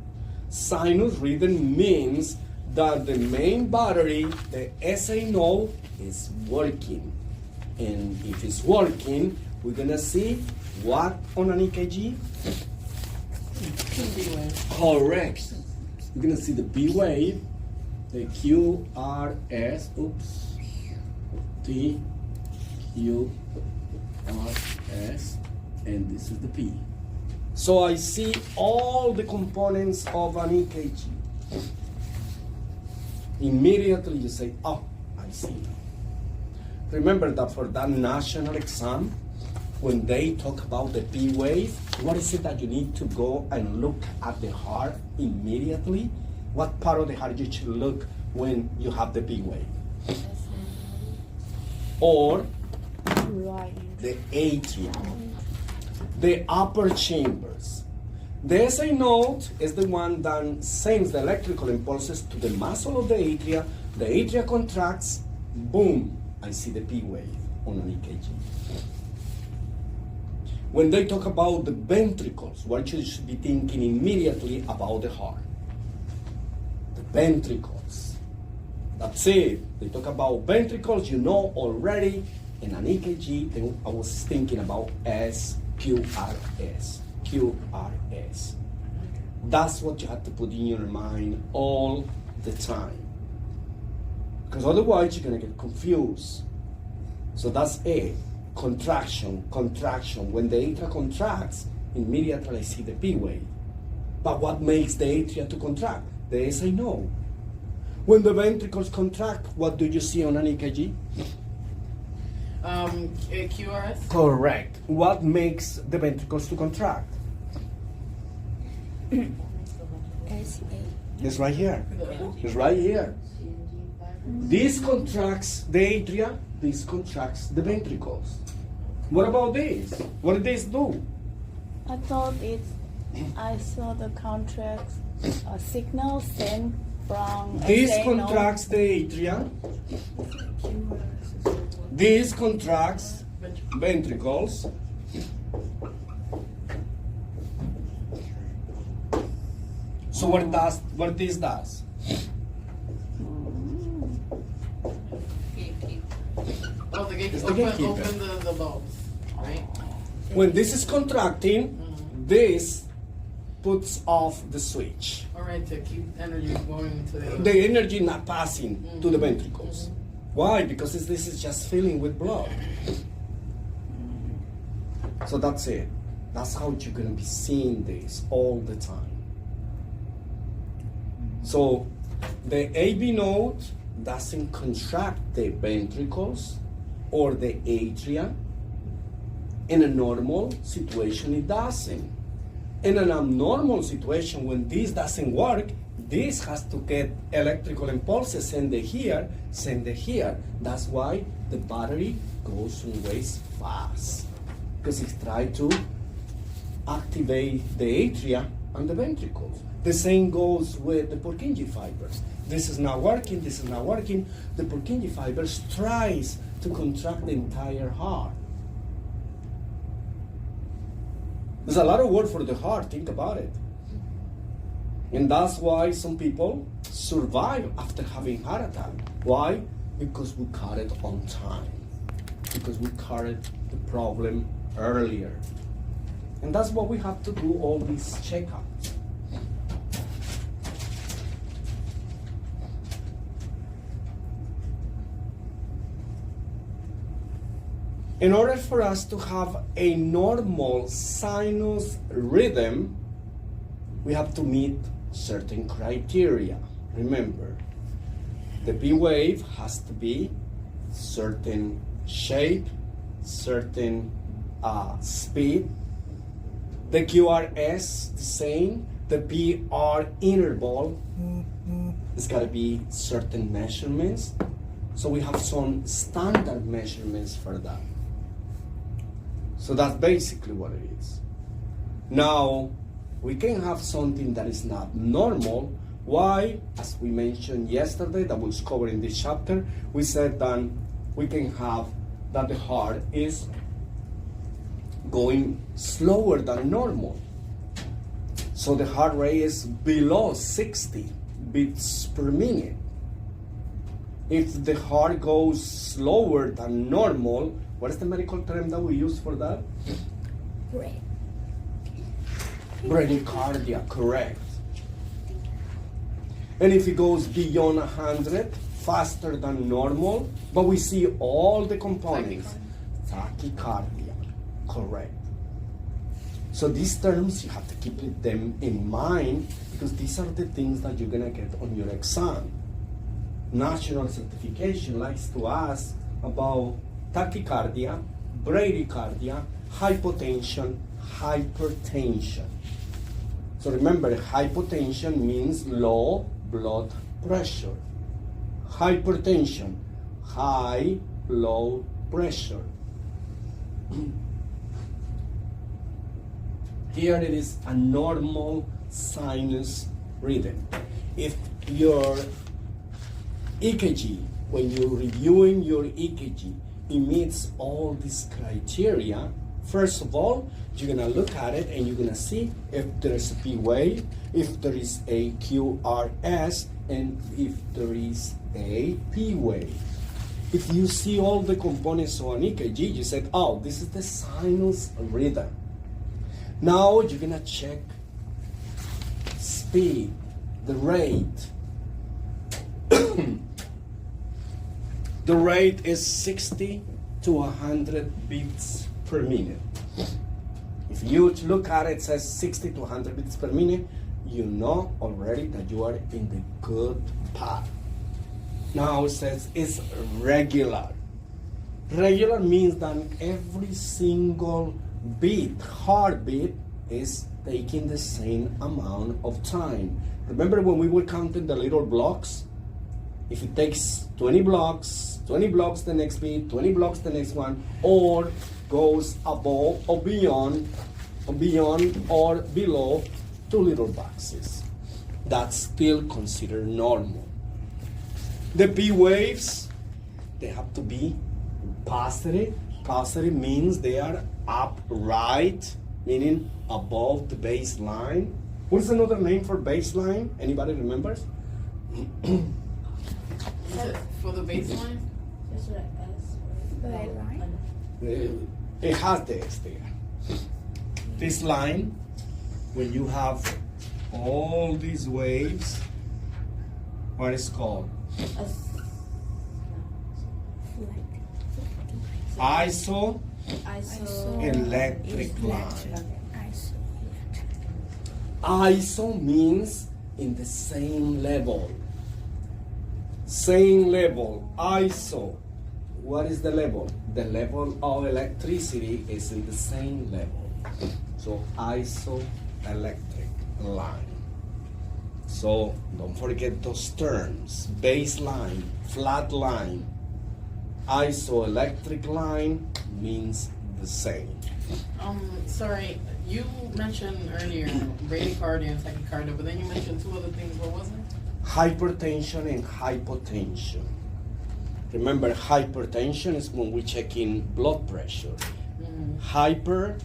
Sinus rhythm means that the main battery, the SA node, is working. And if it's working, we're gonna see what on an EKG? B wave. Correct. We're gonna see the B wave, the QRS, oops, T, Q, R, S, and this is the P. So I see all the components of an EKG. Immediately you say, oh, I see. Remember that for that national exam, when they talk about the P wave, what is it that you need to go and look at the heart immediately? What part of the heart you should look when you have the P wave? Or the atrium, the upper chambers. The SA node is the one that sends the electrical impulses to the muscle of the atria contracts, boom, I see the P wave on an EKG. When they talk about the ventricles, what you should be thinking immediately about the heart. The ventricles. That's it. They talk about ventricles, you know already. In an EKG, then I was thinking about SQRS. QRS. That's what you have to put in your mind all the time. Because otherwise you're going to get confused. So that's it. Contraction, contraction. When the atria contracts, immediately I see the P wave. But what makes the atria to contract? The SA node. When the ventricles contract, what do you see on an EKG? QRS. Correct. What makes the ventricles to contract? SA. It's right here. It's right here. This contracts the atria, this contracts the ventricles. What about this? What did this do? I thought I saw the contract signal sent from This SA node. contracts the atria. This contracts ventricles. So what this does? Oh, the gate. It's the Open gatekeeper. the bulbs, right? When this is contracting, this puts off the switch. All right, to keep energy going to the. The energy not passing to the ventricles. Why? Because this is just filling with blood. So that's it. That's how you're going to be seeing this all the time. So the AB node doesn't contract the ventricles or the atria. In a normal situation, it doesn't. In an abnormal situation, when this doesn't work, this has to get electrical impulses, send it here, send it here. That's why the battery goes always fast, because it's trying to activate the atria and the ventricles. The same goes with the Purkinje fibers. This is not working, this is not working. The Purkinje fibers tries to contract the entire heart. There's a lot of work for the heart, think about it. And that's why some people survive after having heart attack. Why? Because we caught it on time. Because we caught it the problem earlier. And that's why we have to do all these checkups. In order for us to have a normal sinus rhythm, we have to meet certain criteria. Remember, the P wave has to be certain shape, certain speed. The QRS, the same. The PR interval, it's got to be certain measurements. So we have some standard measurements for that. So that's basically what it is. Now, we can have something that is not normal. Why? As we mentioned yesterday, that was covered in this chapter, we said that we can have that the heart is going slower than normal. So the heart rate is below 60 beats per minute. If the heart goes slower than normal, what is the medical term that we use for that? Great. Bradycardia, correct. And if it goes beyond 100, faster than normal, but we see all the components, tachycardia, correct. So these terms, you have to keep them in mind because these are the things that you're gonna get on your exam. National certification likes to ask about tachycardia, bradycardia, hypotension, hypertension. So remember, hypotension means low blood pressure. Hypertension, high blood pressure. Here it is a normal sinus rhythm. If your EKG, when you're reviewing your EKG, it meets all these criteria, first of all, you're gonna look at it and you're gonna see if there is a P wave, if there is a QRS, and if there is a P wave. If you see all the components of an EKG, you said, oh, this is the sinus rhythm. Now you're gonna check speed, the rate. The rate is 60 to 100 beats per minute. If you look at it, it says 60 to 100 beats per minute, you know already that you are in the good path. Now it says it's regular. Regular means that every single beat, heartbeat, is taking the same amount of time. Remember when we were counting the little blocks? If it takes 20 blocks the next beat, 20 blocks the next one, or goes above or beyond or below 2 little boxes, that's still considered normal. The P waves, they have to be positive. Positive means they are upright, meaning above the baseline. What is another name for baseline? Anybody remembers? For the baseline? Just like us. Right, right. It has the S there. This line, when you have all these waves, what is called? Isoelectric line. Iso means in the same level. Same level, ISO. What is the level? The level of electricity is in the same level. So isoelectric line. So don't forget those terms. Baseline, flat line. Isoelectric line means the same. Sorry, you mentioned earlier bradycardia and tachycardia, but then you mentioned 2 other things. What was it? Hypertension and hypotension. Remember, hypertension is when we check in blood pressure. Hyper,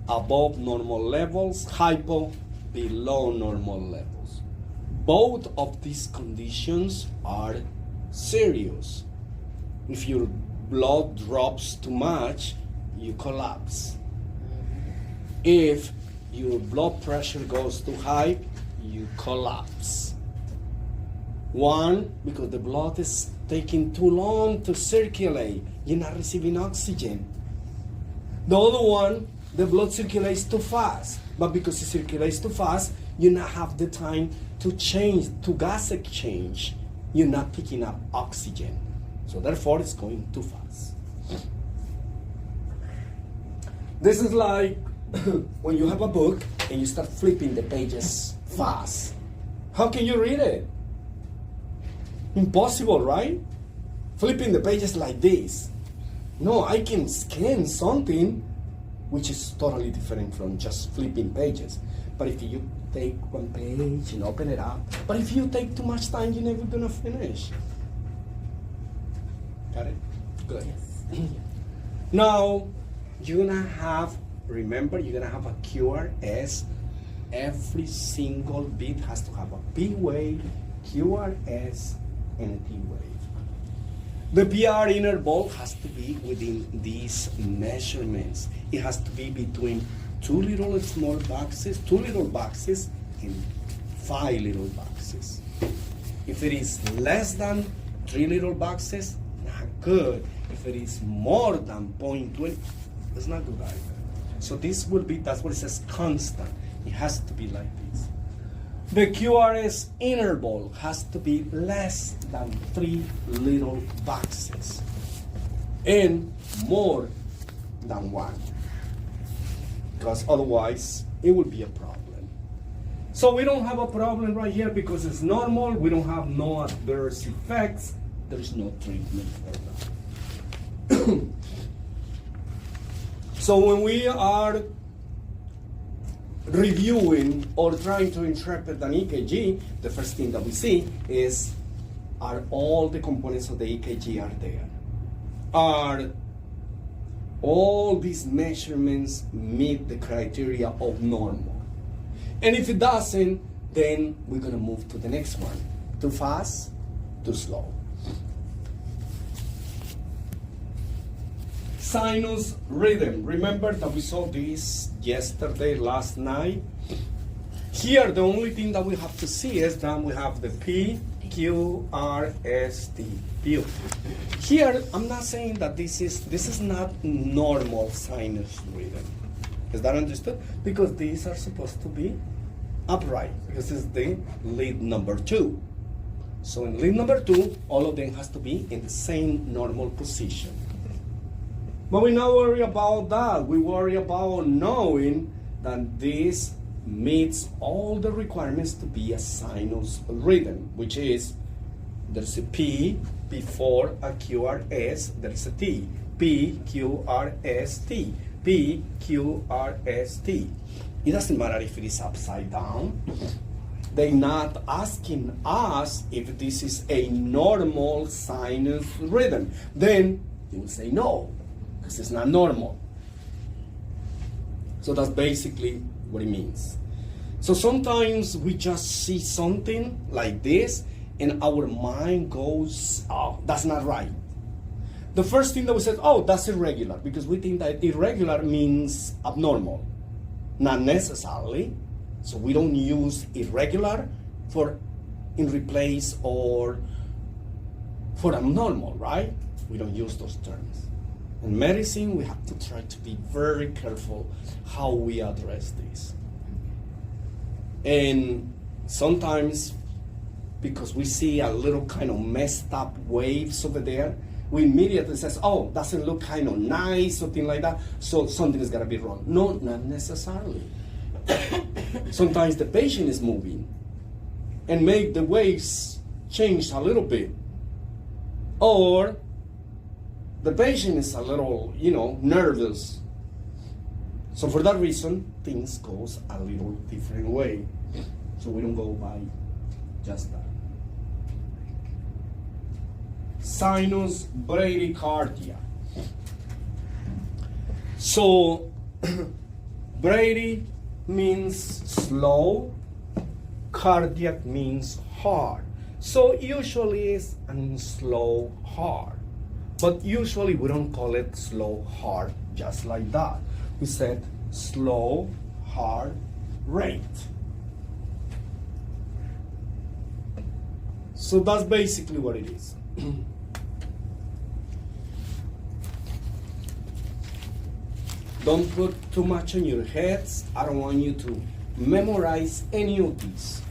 above normal levels, hypo, below normal levels. Both of these conditions are serious. If your blood drops too much, you collapse. If your blood pressure goes too high, you collapse. One, because the blood is taking too long to circulate. You're not receiving oxygen. The other one, the blood circulates too fast. But because it circulates too fast, you not have the time to change, to gas exchange. You're not picking up oxygen. So therefore, it's going too fast. This is like when you have a book and you start flipping the pages fast. How can you read it? Impossible, right? Flipping the pages like this. No, I can scan something, which is totally different from just flipping pages. But if you take one page and open it up, but if you take too much time, you're never gonna finish. Got it? Good. Yes. Thank you. Now, you're gonna have, remember, you're gonna have a QRS. Every single bit has to have a P wave, QRS, and a T wave. The PR interval has to be within these measurements. It has to be between two little boxes and 5 little boxes. If it is less than 3 little boxes, not good. If it is more than 0.20, it's not good either. So this will be, that's what it says, constant. It has to be like this. The QRS interval has to be less than 3 little boxes and more than 1, because otherwise it will be a problem. So we don't have a problem right here because it's normal. We don't have no adverse effects. There's no treatment for that. So when we are reviewing or trying to interpret an EKG, the first thing that we see is, are all the components of the EKG are there? Are all these measurements meet the criteria of normal? And if it doesn't, then we're gonna move to the next one. Too fast, too slow. Sinus rhythm. Remember that we saw this yesterday, last night? Here, the only thing that we have to see is that we have the P, Q, R, S, T. Here, I'm not saying that this is not normal sinus rhythm. Is that understood? Because these are supposed to be upright. This is the lead number 2. So in lead number 2, all of them has to be in the same normal position. But we not worry about that. We worry about knowing that this meets all the requirements to be a sinus rhythm, which is there's a P before a QRS, there's a T. P, QRS, T. P, QRS, T. It doesn't matter if it is upside down. They're not asking us if this is a normal sinus rhythm. Then you will say no, because it's not normal. So that's basically what it means. So sometimes we just see something like this and our mind goes, oh, that's not right. The first thing that we said, oh, that's irregular, because we think that irregular means abnormal. Not necessarily. So we don't use irregular in replace or for abnormal, right? We don't use those terms. In medicine, we have to try to be very careful how we address this. And sometimes, because we see a little kind of messed up waves over there, we immediately says, oh, doesn't look kind of nice, something like that, so something is gonna be wrong. No, not necessarily. Sometimes the patient is moving and make the waves change a little bit. Or the patient is a little, nervous. So for that reason, things goes a little different way. So we don't go by just that. Sinus bradycardia. So brady means slow, cardiac means hard. So usually it's slow hard. But usually we don't call it slow hard just like that. We said slow heart rate. So that's basically what it is. Don't put too much on your heads. I don't want you to memorize any of these.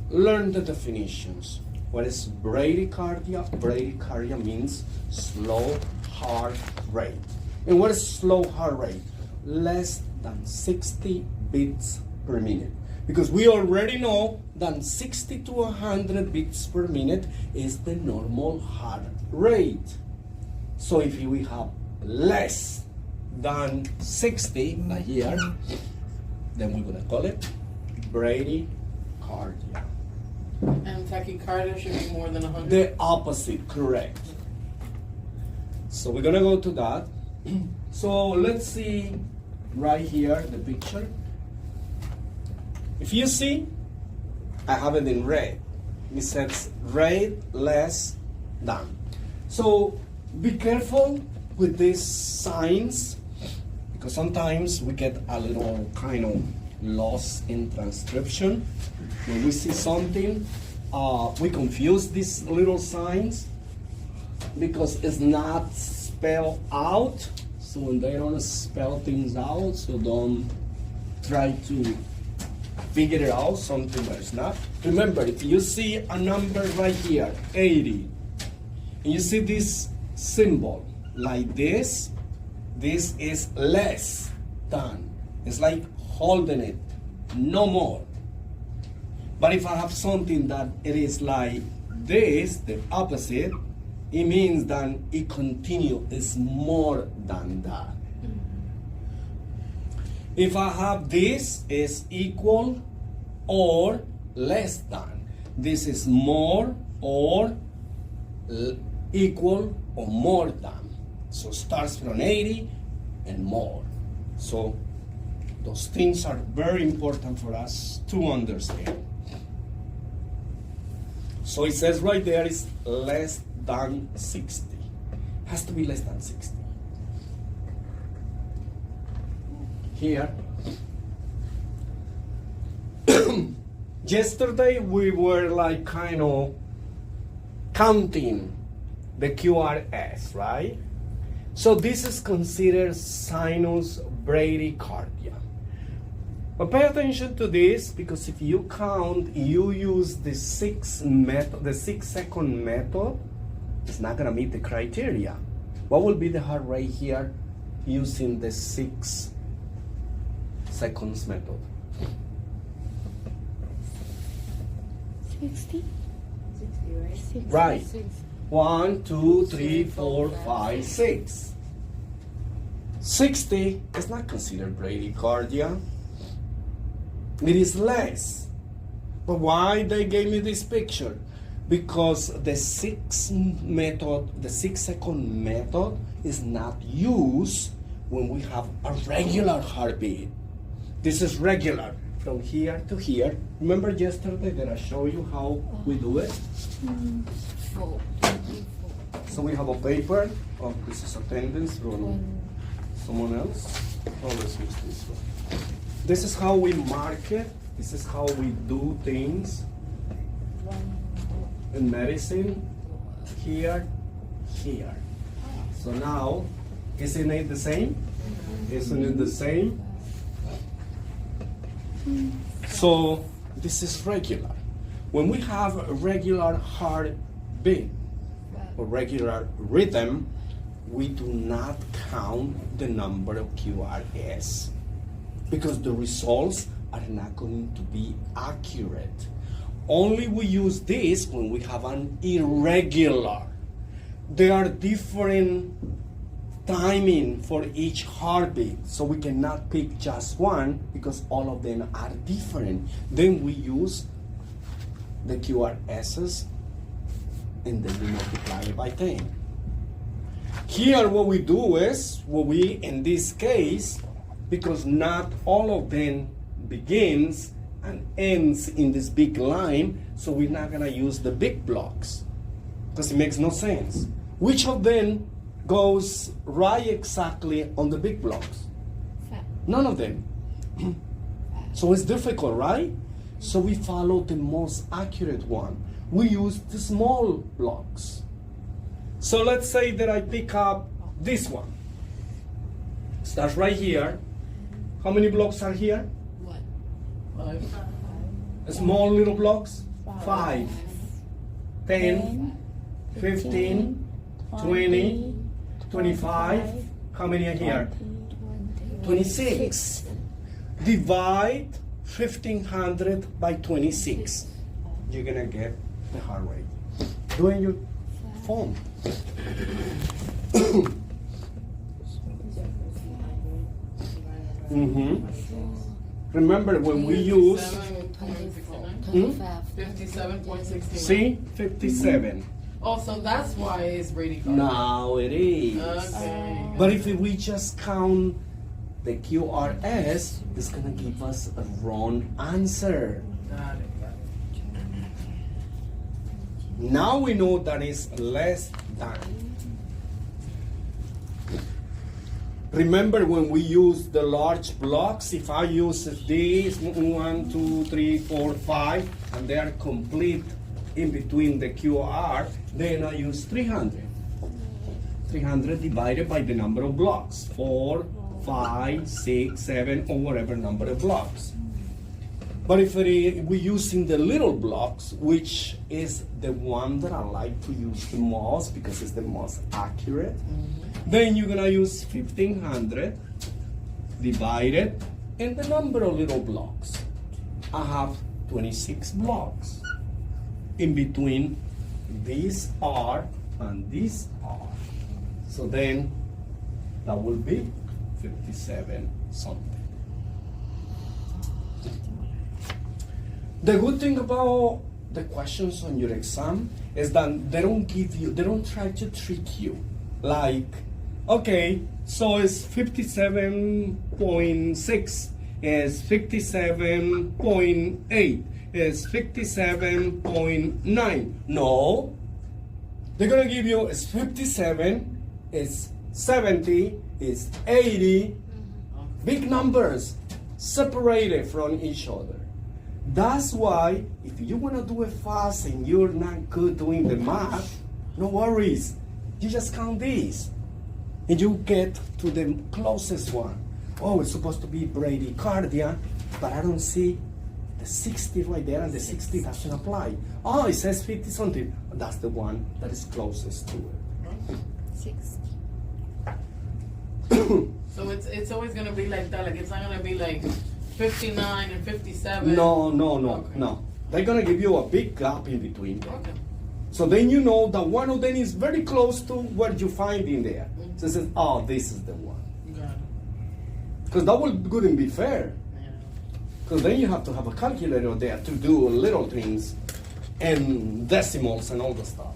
Learn the definitions. What is bradycardia? Bradycardia means slow heart rate. And what is slow heart rate? Less than 60 beats per minute. Because we already know that 60 to 100 beats per minute is the normal heart rate. So if we have less than 60 a year, then we're gonna call it bradycardia. And tachycardia should be more than 100? The opposite, correct. So we're gonna go to that. So let's see right here the picture. If you see, I have it in red. It says rate less than. So be careful with these signs, because sometimes we get a little kind of lost in transcription. When we see something, we confuse these little signs because it's not spelled out. So when they don't spell things out, so don't try to figure it out, something that is not. Remember, if you see a number right here, 80, and you see this symbol like this is less than. It's like holding it, no more. But if I have something that it is like this, the opposite, it means that it continues, it's more than that. If I have this, is equal or less than. This is more or equal or more than. So starts from 80 and more. So those things are very important for us to understand. So it says right there is less than 60. Has to be less than 60. Here. Yesterday we were like kind of counting the QRS, right? So this is considered sinus bradycardia. But pay attention to this, because if you count, you use the 6-second method, it's not gonna meet the criteria. What will be the heart rate here using the 6 seconds method? 60? 60, right? Right. 1, 2, 3, 4, 5, 6. 60 is not considered bradycardia. It is less. But why they gave me this picture? Because the 6-second method is not used when we have a regular heartbeat. This is regular from here to here. Remember yesterday that I showed you how we do it? So we have a paper. Oh, this is attendance from someone else. Oh, let's use this one. This is how we mark it. This is how we do things in medicine. Here, here. So now, isn't it the same? Isn't it the same? So this is regular. When we have a regular heartbeat or regular rhythm, we do not count the number of QRS, because the results are not going to be accurate. Only we use this when we have an irregular. There are different timing for each heartbeat, so we cannot pick just one because all of them are different. Then we use the QRSs and then we multiply it by 10. Here what we do is, in this case, because not all of them begins and ends in this big line, so we're not gonna use the big blocks because it makes no sense. Which of them goes right exactly on the big blocks? None of them. So it's difficult, right? So we follow the most accurate one. We use the small blocks. So let's say that I pick up this one. Starts right here. How many blocks are here? 5. Small little blocks? 5, 10, 15, 20, 25. How many are here? 26. Divide 1500 by 26. You're gonna get the heart rate. Do it in your phone. Remember when we use 57.69. see 57. Oh, so that's why it's bradycardia. Now it is. Okay. But if we just count the QRS, it's gonna give us a wrong answer. Got it. Now we know that it's less than. Remember when we use the large blocks, if I use these 1, 2, 3, 4, 5, and they are complete in between the QR, then I use 300. 300 divided by the number of blocks, 4, 5, 6, 7, or whatever number of blocks. But if we're using the little blocks, which is the one that I like to use the most because it's the most accurate, then you're gonna use 1500 divided in the number of little blocks. I have 26 blocks in between this R and this R. So then that will be 57 something. The good thing about the questions on your exam is that they don't try to trick you. Like, okay, so it's 57.6, it's 57.8, it's 57.9. No, they're gonna give you it's 57, it's 70, it's 80, big numbers separated from each other. That's why if you want to do it fast and you're not good doing the math, no worries. You just count these and you get to the closest one. Oh, it's supposed to be bradycardia, but I don't see the 60 right there, and the 60 doesn't apply. Oh, it says 50 something. That's the one that is closest to it. 60. So it's always gonna be like that. Like it's not gonna be like 59 and 57. No. Okay. No. They're gonna give you a big gap in between them. Okay. So then you know that one of them is very close to what you find in there. So it says, oh, this is the one. Got it. Because that wouldn't be fair. Yeah. Because then you have to have a calculator there to do little things and decimals and all the stuff.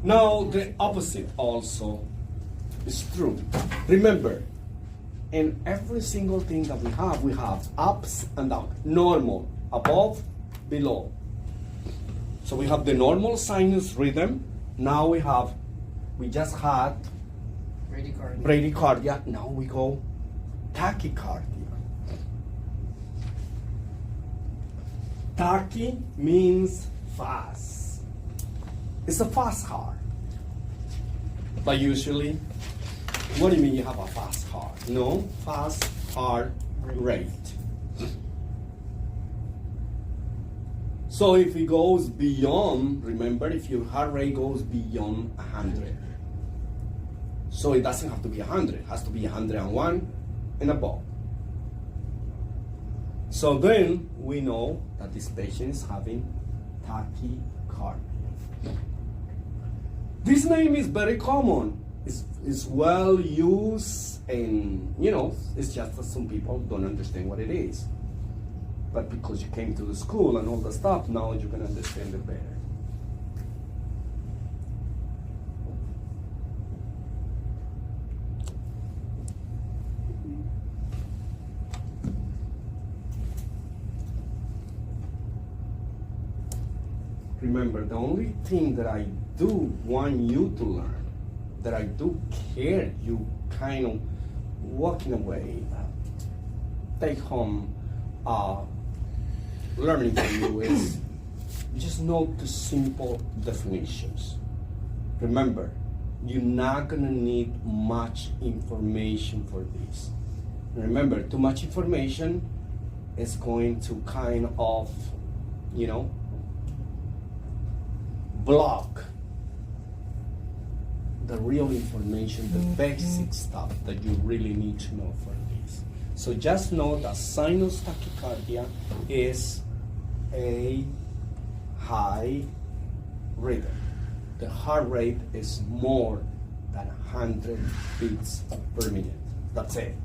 Now the opposite also is true. Remember, in every single thing that we have ups and downs. Normal, above, below. So we have the normal sinus rhythm. Now we just had bradycardia. Now we go tachycardia. Tachy means fast. It's a fast heart. But usually, what do you mean you have a fast heart? No, fast heart rate. So if it goes beyond, remember, if your heart rate goes beyond 100, so it doesn't have to be 100, it has to be 101 and above. So then we know that this patient is having tachycardia. This name is very common. It's well used, and it's just that some people don't understand what it is. But because you came to the school and all the stuff, now you can understand it better. Remember, the only thing that I do want you to learn, that I do care you kind of walking away, take home learning for you is just note the simple definitions. Remember, you're not gonna need much information for this. Remember, too much information is going to kind of, block the real information, the basic stuff that you really need to know for this. So just know that sinus tachycardia is a high rhythm. The heart rate is more than 100 beats per minute. That's it.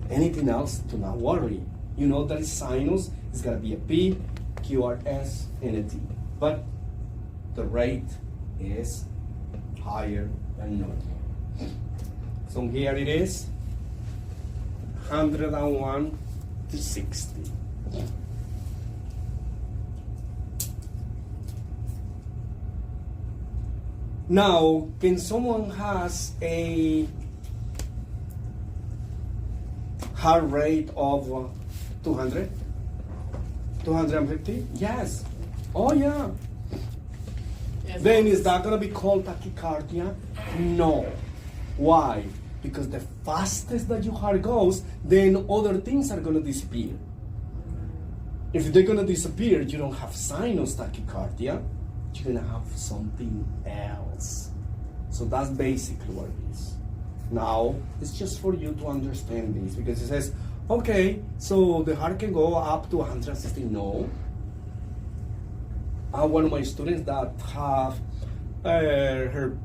Anything else, do not worry. You know that is sinus, it's gonna be a P, QRS, and a T. But the rate is higher than normal. So here it is, 101 to 60. Now, can someone has a heart rate of 200? 250? Yes. Oh yeah. Yes. Then is that gonna be called tachycardia? No. Why? Because the fastest that your heart goes, then other things are gonna disappear. If they're gonna disappear, you don't have sinus tachycardia, you're gonna have something else. So that's basically what it is. Now, it's just for you to understand this, because it says, okay, so the heart can go up to 160. No. I have one of my students that have her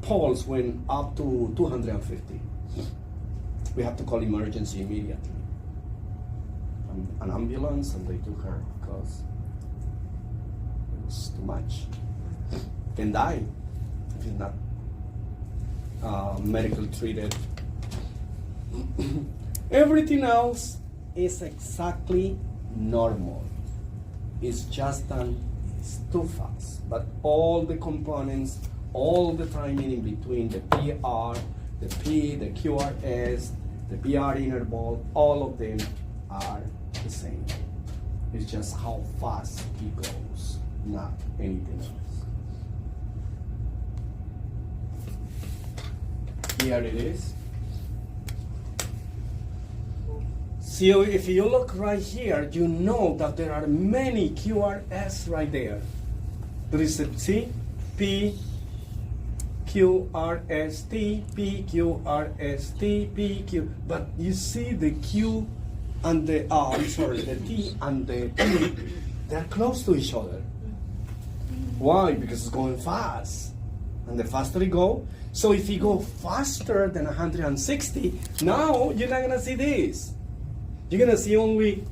pulse went up to 250. We have to call emergency immediately. An ambulance, and they took her because it was too much. Can die if it's not medical treated. Everything else is exactly normal. It's just that it's too fast. But all the components, all the timing in between the PR, the P, the QRS, the PR interval, all of them are the same. It's just how fast it goes, not anything else. Here it is. So if you look right here, you know that there are many QRS right there. There is a T, P, QRST, P, QRST, P, Q. But you see the Q and the the T and the P, they're close to each other. Why? Because it's going fast. And the faster you go, so if you go faster than 160, now you're not gonna see this. You're gonna see only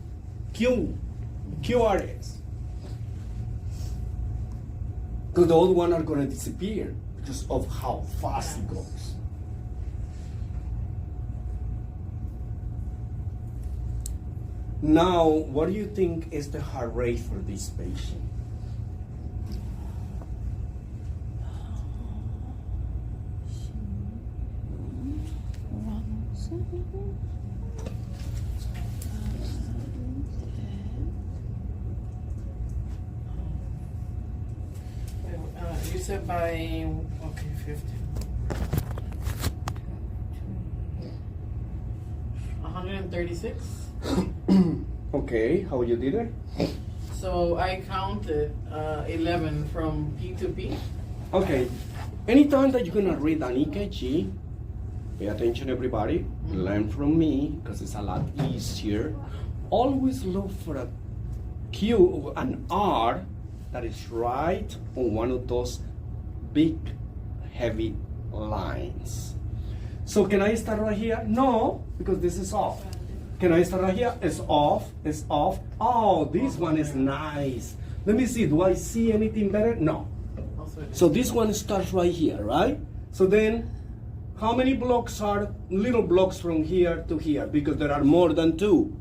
QRS. Because the old ones are gonna disappear because of how fast it goes. Now, what do you think is the heart rate for this patient? You said by, okay, 50. 136. Okay, how you did it? So I counted 11 from P to P. Okay, anytime that you're gonna read an EKG, pay attention everybody, learn from me, because it's a lot easier. Always look for a Q, an R, that is right on one of those big, heavy lines. So can I start right here? No, because this is off. Can I start right here? It's off, it's off. Oh, this one is nice. Let me see, do I see anything better? No. So this one starts right here, right? So then, how many blocks are little blocks from here to here? Because there are more than 2.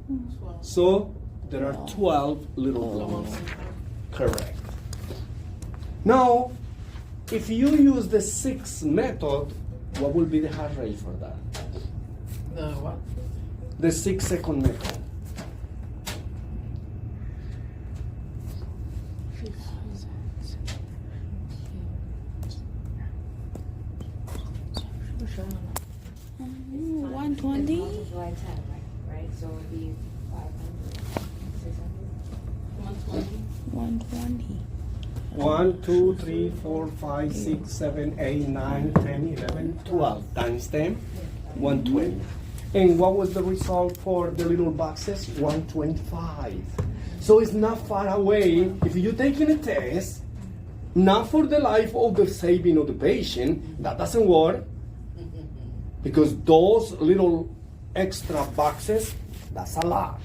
So there are 12 little blocks. Correct. Now, if you use the 6 method, what will be the heart rate for that? The what? The 6-second method. It's 120. multiply 10, right? So it would be 500, 600. 120. 1, 2, 3, 4, 5, 6, 7, 8, 9, 10, 11, 12 times 10, 120. And what was the result for the little boxes? 125. So it's not far away. If you're taking a test, not for the life of the saving of the patient, that doesn't work. Because those little extra boxes, that's a lot.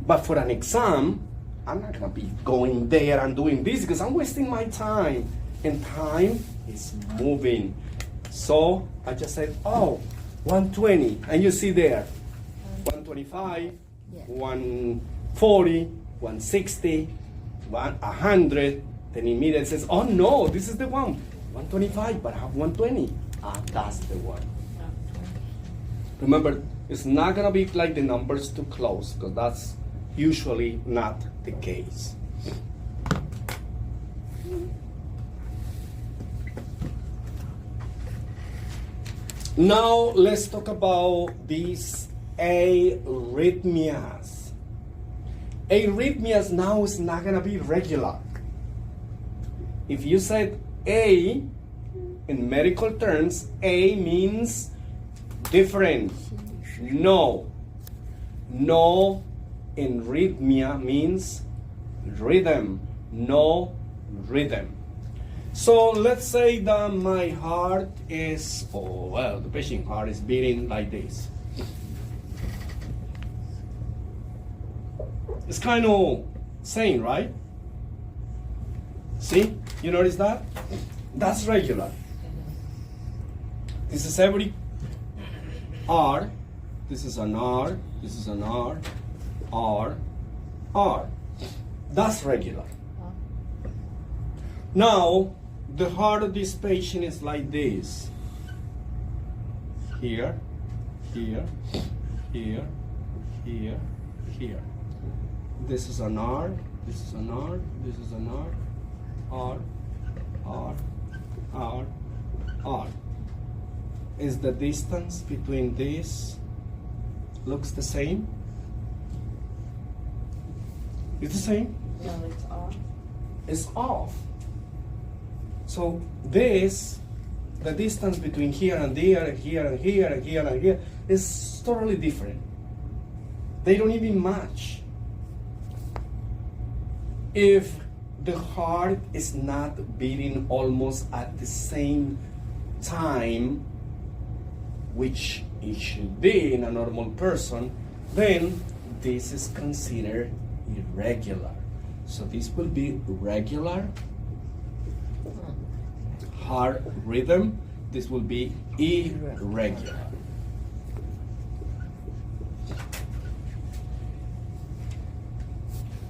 But for an exam, I'm not gonna be going there and doing this because I'm wasting my time. And time is moving. So I just said, oh, 120. And you see there, 125, 140, 160, 100. Then immediately says, oh no, this is the one. 125, but I have 120. Ah, that's the one. Remember, it's not gonna be like the numbers too close, because that's usually not the case. Now let's talk about these arrhythmias. Arrhythmias now is not gonna be regular. If you said A in medical terms, A means different. No. No in rhythmia means rhythm. No rhythm. So let's say that my heart is, the patient heart is beating like this. It's kind of same, right? See? You notice that? That's regular. This is every R. This is an R. This is an R. R. R. That's regular. Now, the heart of this patient is like this. Here, here, here, here, here. This is an R. This is an R. This is an R. R, R, R, R. Is the distance between this looks the same? It's the same? No, it's off. It's off. So this, the distance between here and there, and here and here and here and here, is totally different. They don't even match. If the heart is not beating almost at the same time, which it should be in a normal person, then this is considered irregular. So this will be regular heart rhythm. This will be irregular.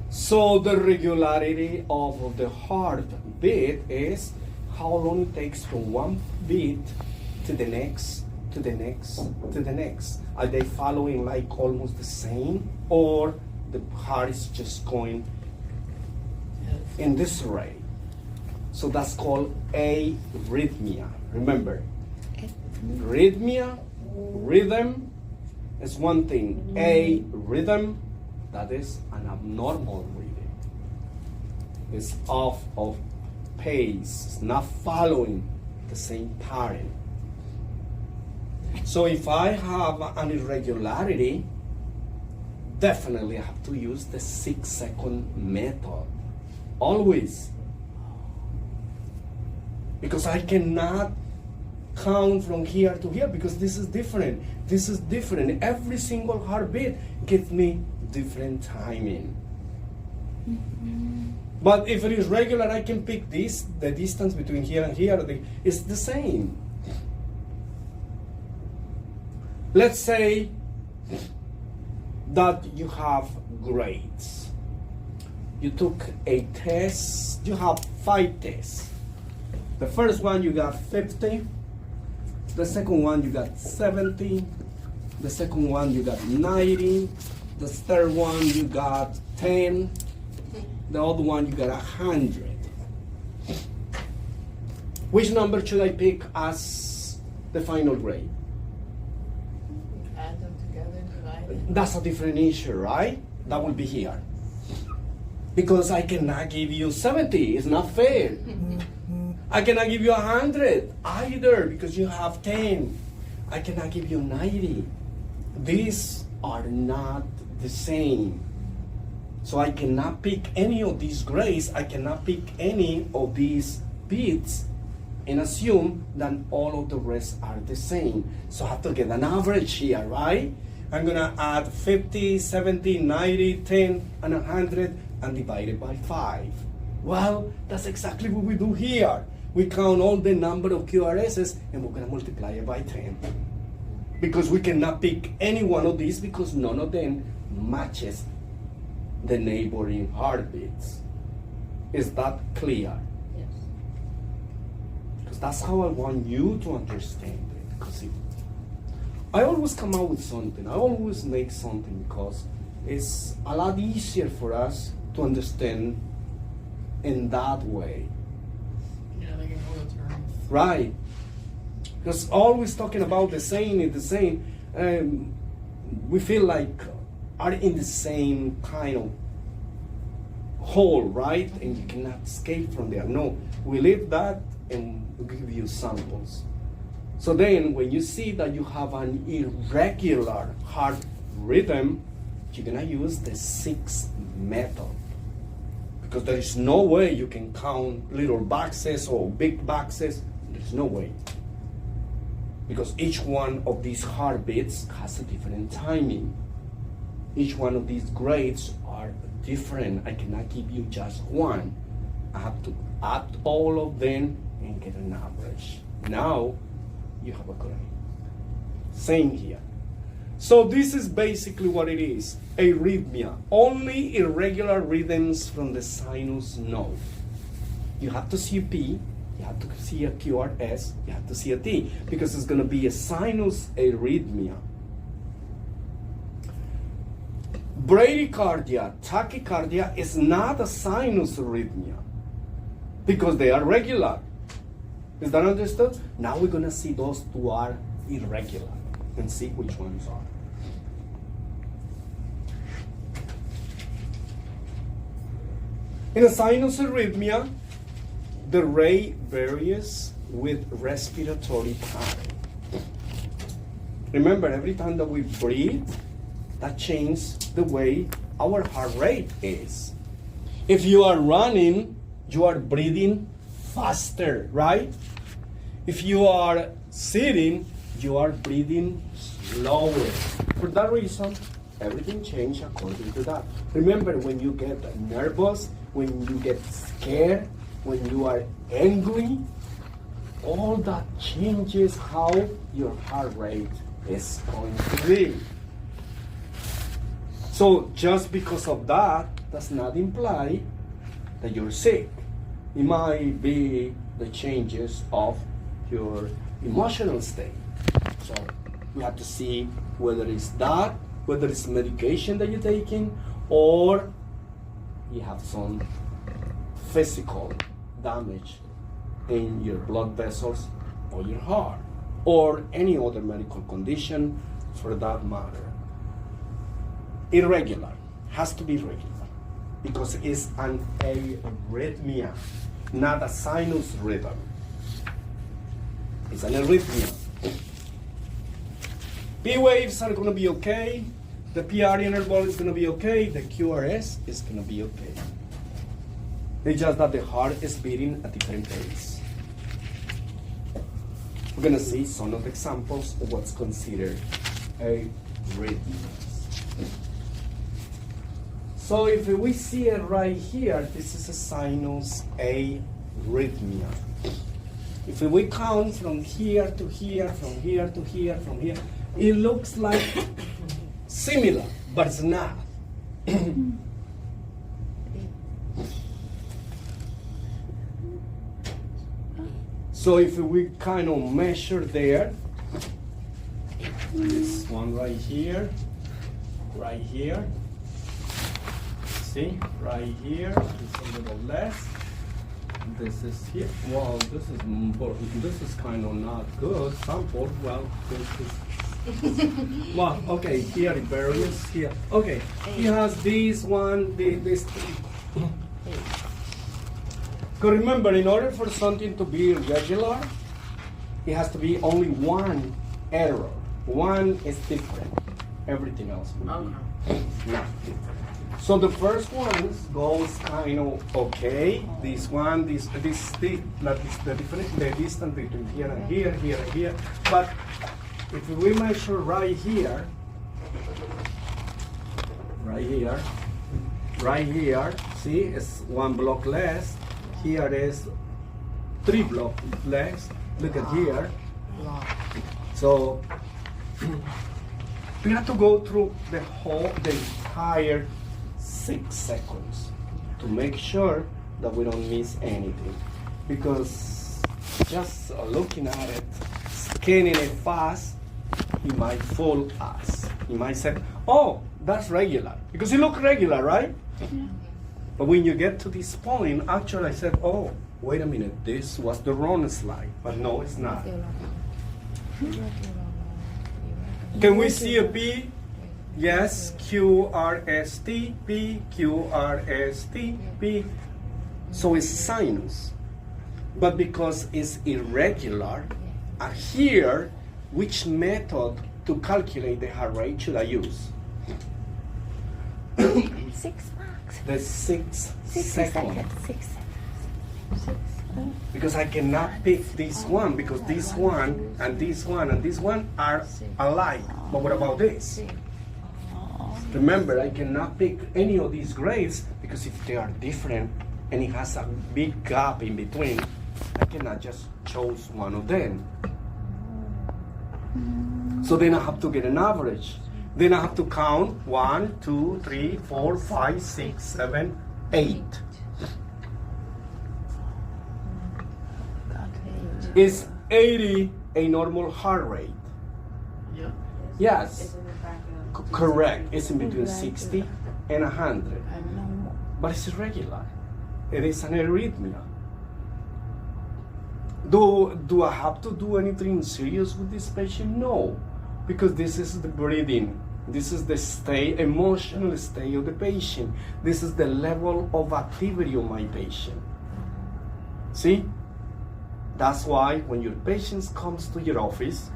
So the regularity of the heartbeat is how long it takes from one beat to the next, to the next, to the next. Are they following like almost the same, or the heart is just going in this way? So that's called arrhythmia. Remember, rhythmia, rhythm is one thing. A rhythm, that is an abnormal rhythm. It's off of pace. It's not following the same pattern. So if I have an irregularity, definitely I have to use the 6-second method. Always. Because I cannot count from here to here, because this is different. This is different. Every single heartbeat gives me different timing. But if it is regular, I can pick this, the distance between here and here, it's the same. Let's say that you have grades. You took a test, you have 5 tests. The first one you got 50, the second one you got 70, the second one you got 90, the third one you got 10, the other one you got 100. Which number should I pick as the final grade? Add them together, divide. That's a different issue, right? That will be here. Because I cannot give you 70, it's not fair. I cannot give you 100 either, because you have 10. I cannot give you 90. These are not the same. So I cannot pick any of these grades. I cannot pick any of these beats and assume that all of the rest are the same. So I have to get an average here, right? I'm gonna add 50, 70, 90, 10, and 100 and divide it by 5. Well, that's exactly what we do here. We count all the number of QRSs and we're gonna multiply it by 10. Because we cannot pick any one of these because none of them matches the neighboring heartbeats. Is that clear? Yes. Because that's how I want you to understand it. Because I always come out with something. I always make something because it's a lot easier for us to understand in that way. Yeah, like in oil terms. Right. Because always talking about the same is the same. We feel like are in the same kind of hole, right? And you cannot escape from there. No, we leave that and we give you samples. So then when you see that you have an irregular heart rhythm, you're gonna use the 6 method. Because there is no way you can count little boxes or big boxes. There's no way. Because each one of these heartbeats has a different timing. Each one of these grades are different. I cannot give you just one. I have to add all of them and get an average. Now you have a grade. Same here. So this is basically what it is. Arrhythmia. Only irregular rhythms from the sinus node. You have to see a P, you have to see a QRS, you have to see a T, because it's going to be a sinus arrhythmia. Bradycardia, tachycardia is not a sinus arrhythmia because they are regular. Is that understood? Now we're going to see those two are irregular and see which ones are. In a sinus arrhythmia, the rate varies with respiratory pattern. Remember, every time that we breathe, that changes the way our heart rate is. If you are running, you are breathing faster, right? If you are sitting, you are breathing slower. For that reason, everything changes according to that. Remember, when you get nervous, when you get scared, when you are angry, all that changes how your heart rate is going to be. So just because of that does not imply that you're sick. It might be the changes of your emotional state. So we have to see whether it's that, whether it's medication that you're taking, or you have some physical damage in your blood vessels or your heart, or any other medical condition for that matter. Irregular, has to be regular, because it's an arrhythmia, not a sinus rhythm. It's an arrhythmia. P waves are going to be okay. The PR interval is going to be okay. The QRS is going to be okay. It's just that the heart is beating at different pace. We're going to see some of the examples of what's considered arrhythmias. So if we see it right here, this is a sinus arrhythmia. If we count from here to here, from here to here, from here, it looks like similar, but it's not. So if we kind of measure there, this one right here, see, right here, it's a little less. This is here. Well, this is important. This is kind of not good. Sample. Well, this is. Well, okay. Here it varies. Here. Okay. He has this one. This. Because remember, in order for something to be regular, it has to be only one error. One is different. Everything else will be not different. So the first one goes kind of okay. This one, the distance between here and here, here and here. But if we measure right here, see, it's 1 block less. Here is 3 block less. Look at here. So we have to go through the entire 6 seconds to make sure that we don't miss anything. Because just looking at it, scanning it fast, he might fool us. He might say, oh, that's regular. Because it looks regular, right? Yeah. But when you get to this point, actually I said, oh, wait a minute, this was the wrong slide. But no, it's not. Can we see a P? Yes, QRST, P, QRST, P. So it's sinus. But because it's irregular, here, which method to calculate the heart rate should I use? 6 marks. The 6 seconds. 6 seconds. Because I cannot pick this one, because this one and this one and this one are alike. But what about this? Remember, I cannot pick any of these grades because if they are different and it has a big gap in between, I cannot just choose one of them. So then I have to get an average. Then I have to count 1, 2, 3, 4, 5, 6, 7, 8. Is 80 a normal heart rate? Yeah. Yes. It's in the back of Correct. It's in between 60 and 100. But it's irregular. It is an arrhythmia. Do I have to do anything serious with this patient? No. Because this is the breathing. This is the emotional state of the patient. This is the level of activity of my patient. See? That's why when your patient comes to your office,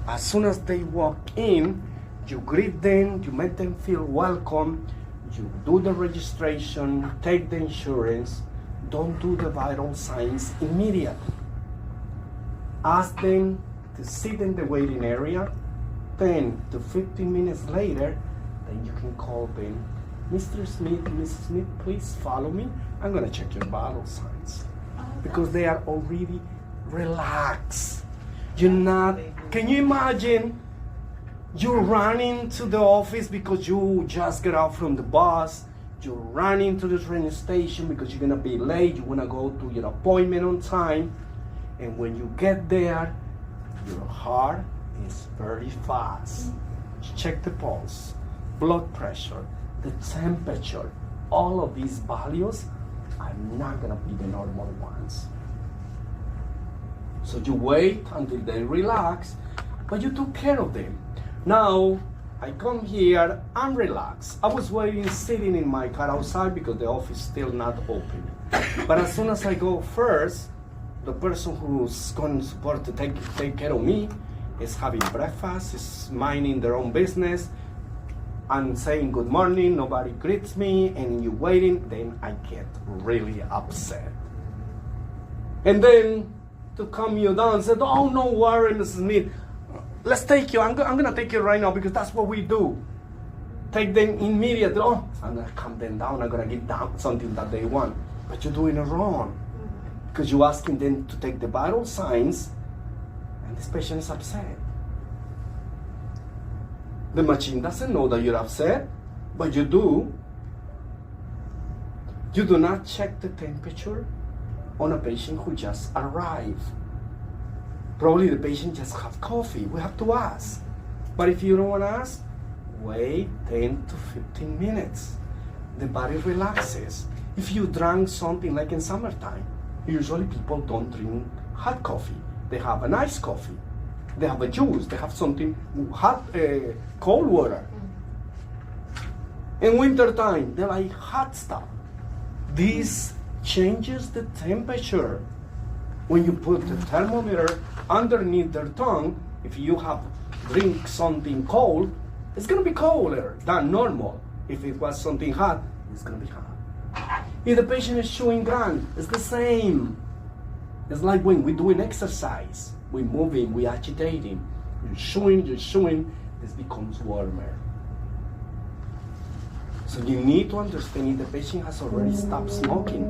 as soon as they walk in, you greet them, you make them feel welcome, you do the registration, take the insurance, don't do the vital signs immediately. Ask them to sit in the waiting area, 10 to 15 minutes later, then you can call them, Mr. Smith, Mrs. Smith, please follow me, I'm gonna check your vital signs. Because they are already relaxed. You're not, can you imagine you're running to the office because you just get out from the bus, you're running to the train station because you're gonna be late, you wanna go to your appointment on time, and when you get there, your heart is very fast. You check the pulse, blood pressure, the temperature, all of these values are not gonna be the normal ones. So you wait until they relax, but you took care of them. Now, I come here, I'm relaxed. I was waiting, sitting in my car outside because the office is still not open. But as soon as I go first, the person who's going to support to take care of me is having breakfast, is minding their own business, and saying good morning, nobody greets me, and you waiting, then I get really upset. And then to calm you down, said, oh, no worry, Mrs. Smith, let's take you, I'm gonna take you right now because that's what we do. Take them immediately, oh, I'm gonna calm them down, I'm gonna give them something that they want. But you're doing it wrong. Because you're asking them to take the vital signs, and this patient is upset. The machine doesn't know that you're upset, but you do. You do not check the temperature on a patient who just arrived. Probably the patient just have coffee. We have to ask. But if you don't want to ask, wait 10 to 15 minutes. The body relaxes. If you drank something like in summertime, usually people don't drink hot coffee. They have an iced coffee. They have a juice. They have something hot, cold water. In winter time, they like hot stuff. This changes the temperature. When you put the thermometer underneath their tongue, if you have drink something cold, it's gonna be colder than normal. If it was something hot, it's gonna be hot. If the patient is chewing gum, it's the same. It's like when we're doing exercise, we're moving, we're agitating. You're chewing, this becomes warmer. So you need to understand if the patient has already stopped smoking,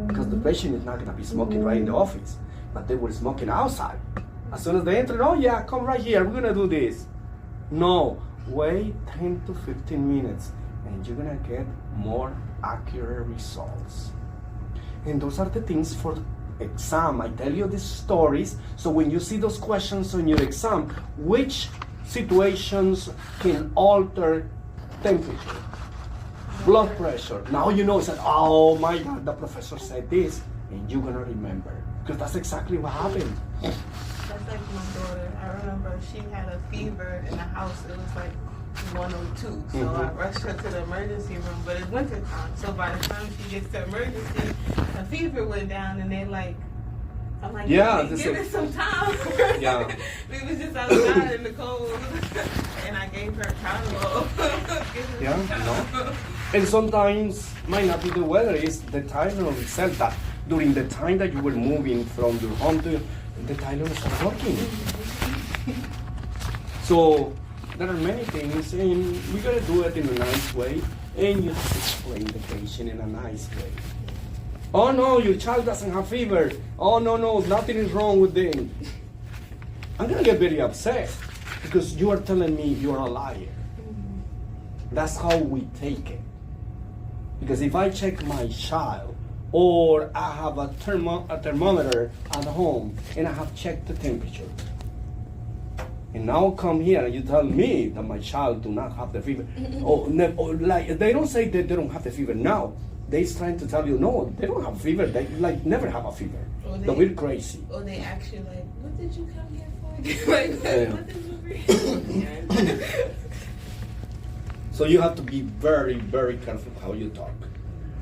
because the patient is not gonna be smoking right in the office, but they were smoking outside. As soon as they enter, oh yeah, come right here, we're gonna do this. No, wait 10 to 15 minutes and you're gonna get more accurate results. And those are the things for exam. I tell you these stories, so when you see those questions on your exam, which situations can alter temperature, blood pressure. Now you know, said, oh my God, the professor said this, and you're gonna remember, because that's exactly what happened. That's like my daughter. I remember she had a fever in the house. It was like 102. So I rushed her to the emergency room, but it's winter time. So by the time she gets to emergency, her fever went down, and they like, I'm like, yeah, give it some time. Yeah. We was just outside in the cold, and I gave her Tylenol. Yeah, no. And sometimes might not be the weather, it's the Tylenol itself that during the time that you were moving from your home to the Tylenol starts working. So there are many things, and we gotta do it in a nice way, and you have to explain the patient in a nice way. Oh no, your child doesn't have fever. Oh no, nothing is wrong with them. I'm gonna get very upset because you are telling me you're a liar. That's how we take it. Because if I check my child, or I have a thermometer at home and I have checked the temperature, and now come here and you tell me that my child do not have the fever, or like they don't say that they don't have the fever now. They're trying to tell you no, they don't have fever. They like never have a fever. That we're crazy. Or they ask you like, what did you come here for? Like, what did you bring? So you have to be very, very careful how you talk.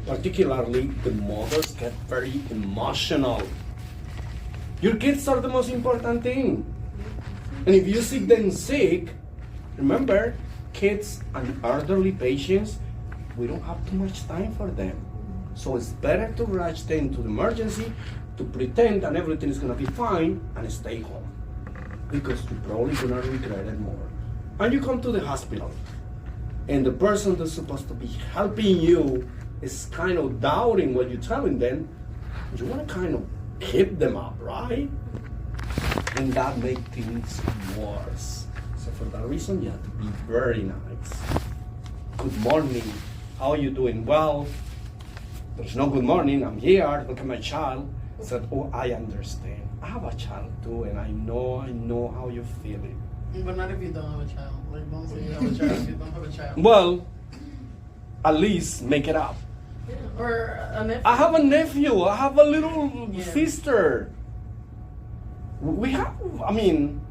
Particularly the mothers get very emotional. Your kids are the most important thing. And if you see them sick, remember, kids and elderly patients, we don't have too much time for them. So it's better to rush them to the emergency, to pretend that everything is gonna be fine and stay home. Because you're probably gonna regret it more. And you come to the hospital, and the person that's supposed to be helping you is kind of doubting what you're telling them, you want to kind of keep them up, right? And that makes things worse. So for that reason, you have to be very nice. Good morning. How are you doing? Well, there's no good morning. I'm here. Look at my child. I said, oh, I understand. I have a child too, and I know how you're feeling. But not if you don't have a child. Like, don't say you have a child if you don't have a child. Well, at least make it up. Yeah. Or a nephew. I have a nephew. I have a little Yeah. sister. We have, I mean,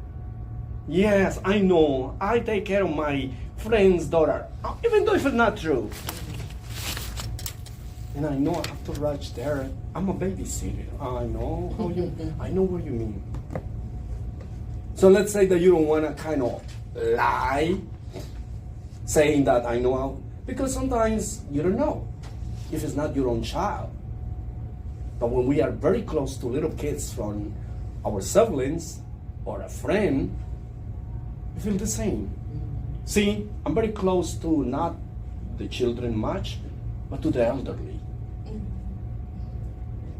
yes, I know. I take care of my friend's daughter, even though if it's not true. And I know I have to rush there. I'm a babysitter. I know how you. I know what you mean. So let's say that you don't want to kind of lie, saying that I know how, because sometimes you don't know if it's not your own child. But when we are very close to little kids from our siblings or a friend, we feel the same. See, I'm very close to not the children much, but to the elderly.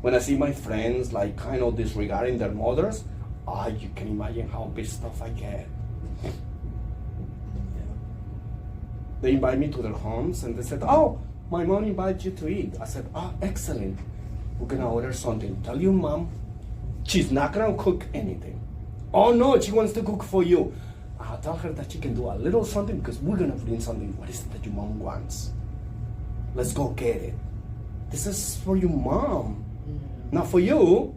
When I see my friends like kind of disregarding their mothers, you can imagine how pissed off I get. They invite me to their homes and they said, oh, my mom invited you to eat. I said, excellent. We're gonna order something. Tell your mom she's not gonna cook anything. Oh no, she wants to cook for you. I'll tell her that she can do a little something because we're gonna bring something. What is it that your mom wants? Let's go get it. This is for your mom, not for you.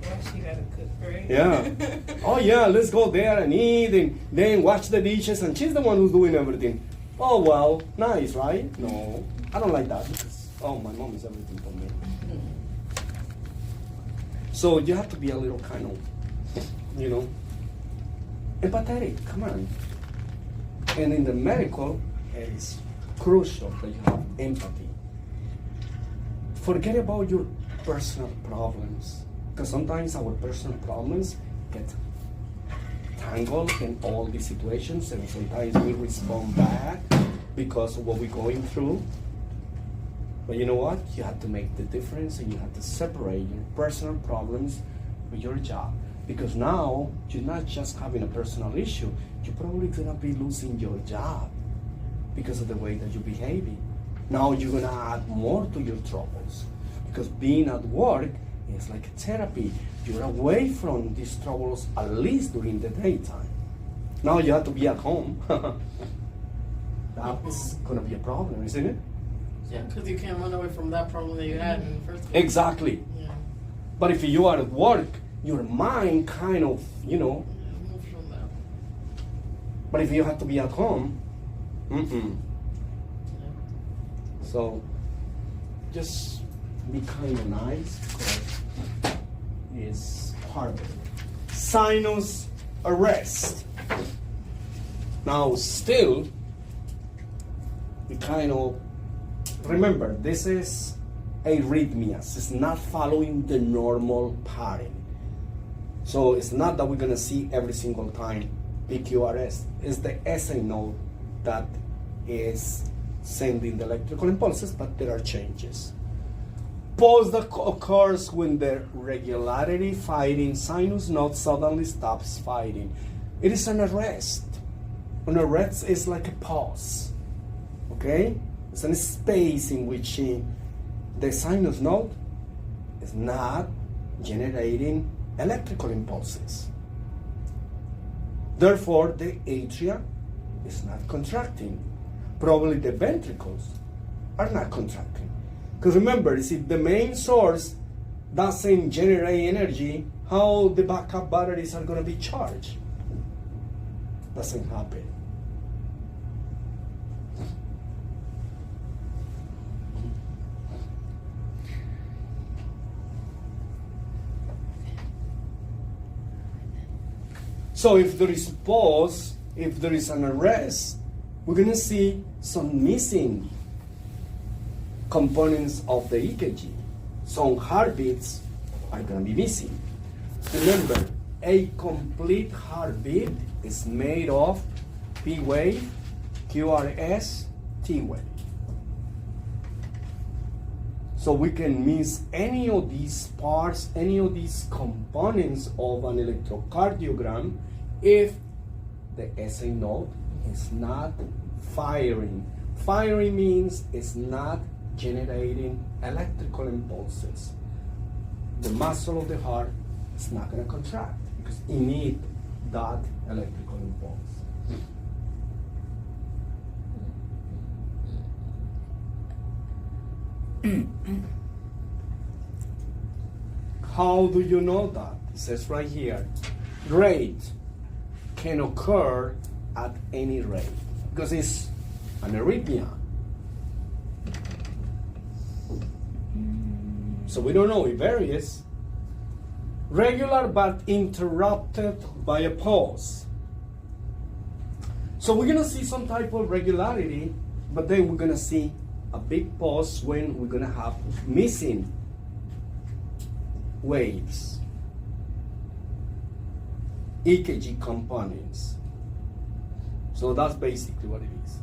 Well, she gotta cook, right? Yeah. Oh yeah, let's go there and eat and then wash the dishes, and she's the one who's doing everything. Oh well, nice, right? No, I don't like that because my mom is everything for me. So you have to be a little kind of, empathetic. Come on. And in the medical, it is crucial that you have empathy. Forget about your personal problems, because sometimes our personal problems get tangled in all these situations, and sometimes we respond bad because of what we're going through. But you know what? You have to make the difference, and you have to separate your personal problems with your job. Because now you're not just having a personal issue, you're probably gonna be losing your job because of the way that you're behaving. Now you're gonna add more to your troubles, because being at work is like therapy. You're away from these troubles at least during the daytime. Now you have to be at home. That's gonna be a problem, isn't it? Yeah, because you can't run away from that problem that you had in the first place. Exactly. Yeah. But if you are at work, your mind kind of, Yeah, move from that. but if you have to be at home, Yeah. So just be kind of nice, because it's hard. Sinus arrest. Now still, we kind of, remember, this is arrhythmias. It's not following the normal pattern. So it's not that we're gonna see every single time PQRS. It's the SA node that is sending the electrical impulses, but there are changes. Pause that occurs when the regularity firing sinus node suddenly stops firing. It is an arrest. An arrest is like a pause. Okay? It's a space in which the sinus node is not generating electrical impulses. Therefore, the atria is not contracting. Probably the ventricles are not contracting. Because remember, if the main source doesn't generate energy, how the backup batteries are going to be charged? Doesn't happen. So if there is pause, if there is an arrest, we're going to see some missing components of the EKG. Some heartbeats are going to be missing. Remember, a complete heartbeat is made of P wave, QRS, T wave. So we can miss any of these parts, any of these components of an electrocardiogram if the SA node is not firing. Firing means it's not generating electrical impulses. The muscle of the heart is not going to contract because it needs that electrical impulse. How do you know that? It says right here, rate can occur at any rate because it's an arrhythmia. So we don't know, it varies. Regular but interrupted by a pause. So we're gonna see some type of regularity, but then we're gonna see a big pause when we're gonna have missing waves, EKG components. So that's basically what it is.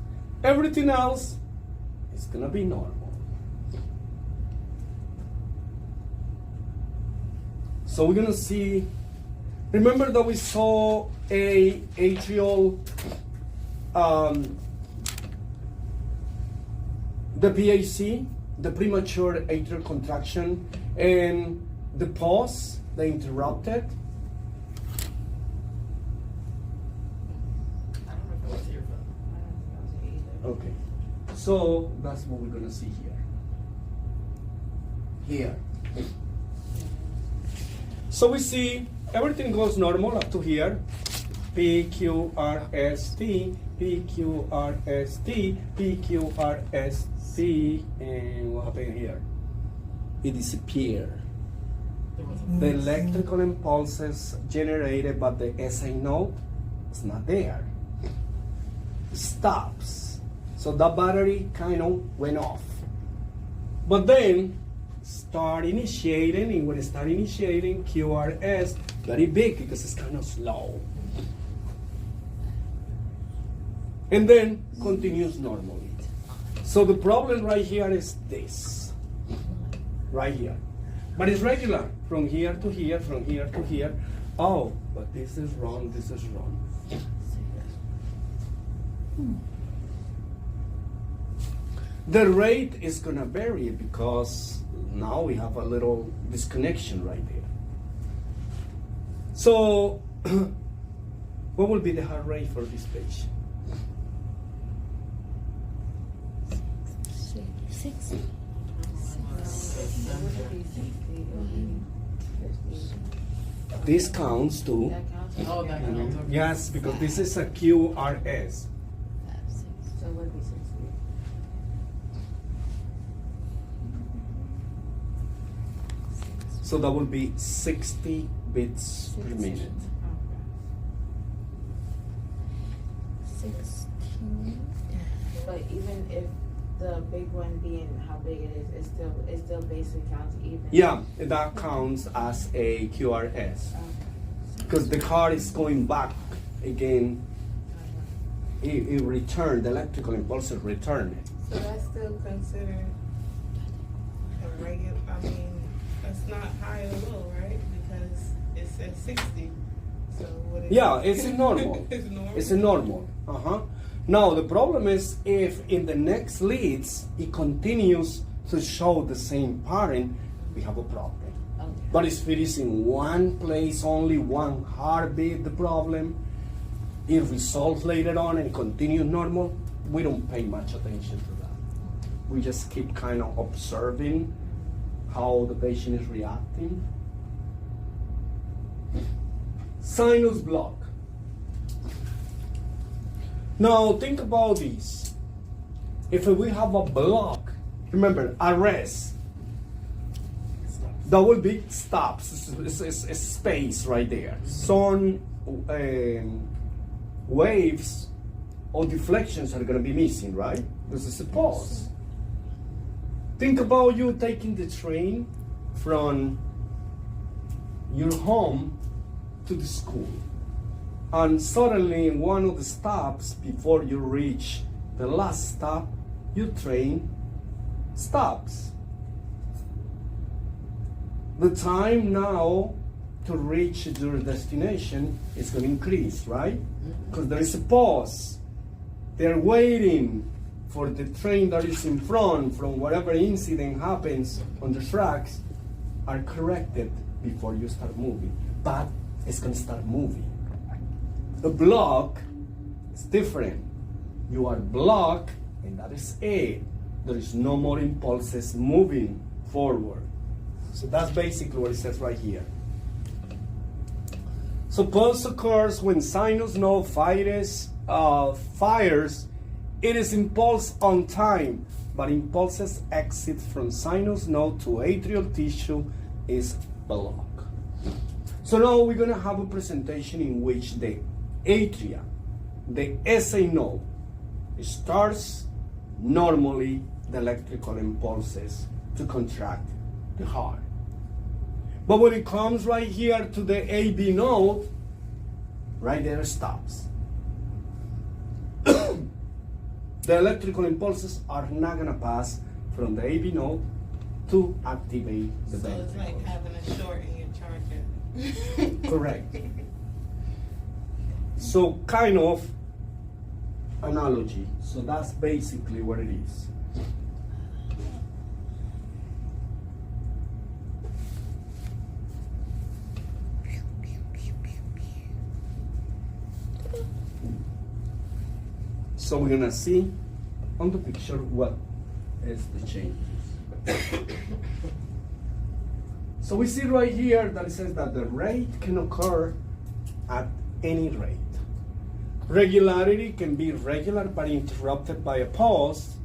Everything else is gonna be normal. So we're gonna see, remember that we saw a atrial, the PAC, the premature atrial contraction, and the pause, the interrupted. I don't know if it was here, but Okay, so that's what we're gonna see here. So we see everything goes normal up to here. PQRST, PQRST, PQRST, and what happened here? It disappeared. there was The electrical impulses generated by the SA node is not there. Stops. So that battery kind of went off. But then start initiating, and when it start initiating, QRS very big because it's kind of slow. And then continues normally. So the problem right here is this, right here. But it's regular, from here to here, from here to here. Oh, but this is wrong, this is wrong. The rate is gonna vary because now we have a little disconnection right there. So, what will be the heart rate for this patient? 60. This counts too. That counts? Oh, that counts. Okay. Yes, because this is a QRS. So it would be 60. So that will be 60 beats per minute. 16. But even if the big one being how big it is, it still basically counts even. Yeah, that counts as a QRS. Because the heart is going back again. It returned, the electrical impulse returned. So that's still considered a regular, I mean, that's not high or low, right? Because it's at 60. So what is Yeah, it's a normal. It's normal. It's a normal. Now the problem is if in the next leads it continues to show the same pattern, we have a problem. Okay. But if it is in one place, only one heartbeat, the problem, it resolves later on and continues normal, we don't pay much attention to that. We just keep kind of observing how the patient is reacting. Sinus block. Now think about this. If we have a block, remember, arrest, that will be stops. It's space right there. Some waves or deflections are going to be missing, right? This is a pause. Think about you taking the train from your home to the school. And suddenly, in one of the stops, before you reach the last stop, your train stops. The time now to reach your destination is going to increase, right? Because there is a pause. They're waiting for the train that is in front from whatever incident happens on the tracks are corrected before you start moving. But it's going to start moving. The block is different. You are blocked, and that is it. There is no more impulses moving forward. So that's basically what it says right here. So pulse occurs when sinus node fires. It is impulse on time, but impulses exit from sinus node to atrial tissue is blocked. So now we're going to have a presentation in which the atria, the SA node, starts normally the electrical impulses to contract the heart. But when it comes right here to the AB node, right there it stops. The electrical impulses are not going to pass from the AB node to activate the So it's like ventricles. having a short in your charger. Correct. So kind of analogy. So that's basically what it is. So we're gonna see on the picture what is the changes. So we see right here that it says that the rate can occur at any rate. Regularity can be regular but interrupted by a pause,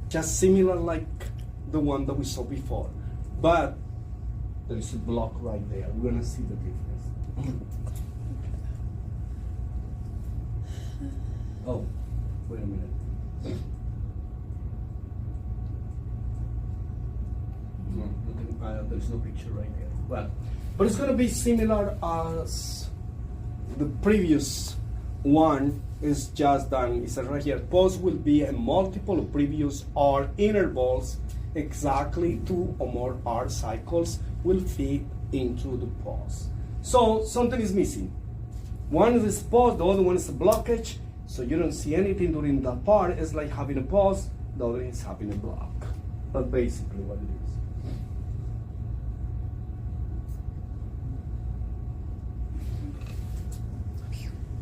just similar like the one that we saw before. But there is a block right there. We're gonna see the difference. Oh, wait a minute. There's no picture right there. Well, but it's going to be similar as the previous one. Is just done. It says right here, pause will be a multiple of previous R intervals. Exactly 2 or more R cycles will fit into the pause. So something is missing. One is pause, the other one is a blockage. So you don't see anything during that part. It's like having a pause, the other is having a block. That's basically what it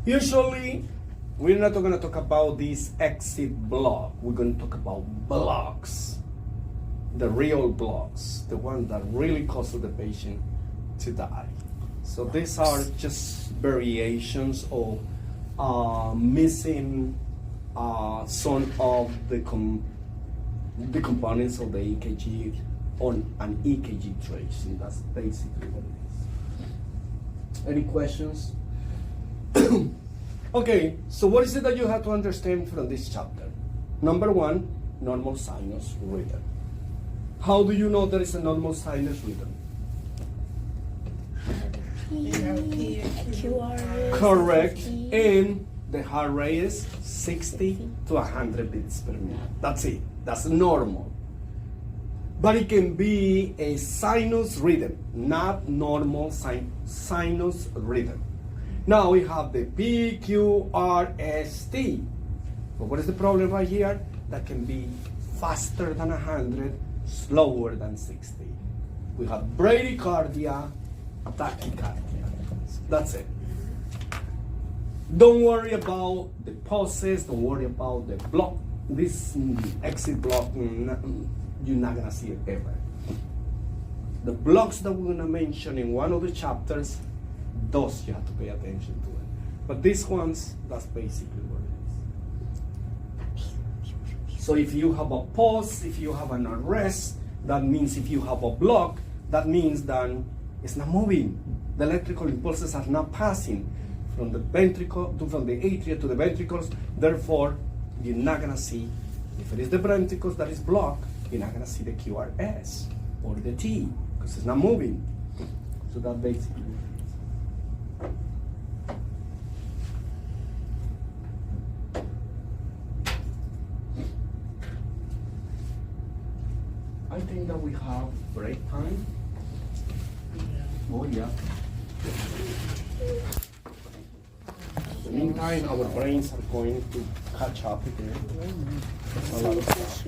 is. Usually, we're not going to talk about this exit block. We're going to talk about blocks. The real blocks. The one that really causes the patient to die. So these are just variations of missing some of the components of the EKG on an EKG trace. And that's basically what it is. Any questions? Okay, so what is it that you have to understand from this chapter? Number 1, normal sinus rhythm. How do you know there is a normal sinus rhythm? QR. Correct. And the heart rate is 60 to 100 beats per minute. That's it. That's normal. But it can be a sinus rhythm, not normal sinus rhythm. Now we have the PQRST. But what is the problem right here? That can be faster than 100, slower than 60. We have bradycardia, tachycardia. That's it. Don't worry about the pauses, don't worry about the block. This exit block, you're not gonna see it ever. The blocks that we're gonna mention in one of the chapters, those you have to pay attention to it. But these ones, that's basically what it is. So if you have a pause, if you have an arrest, that means if you have a block, that means that it's not moving. The electrical impulses are not passing from the ventricle, from the atria to the ventricles. Therefore, you're not gonna see, if it is the ventricles that is blocked, you're not gonna see the QRS or the T, because it's not moving. So that basically what it is. I think that we have break time. Oh yeah. In the meantime, our brains are going to catch up again. There's a lot of stuff.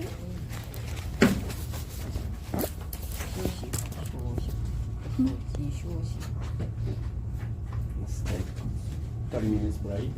Let's take 30 minutes break.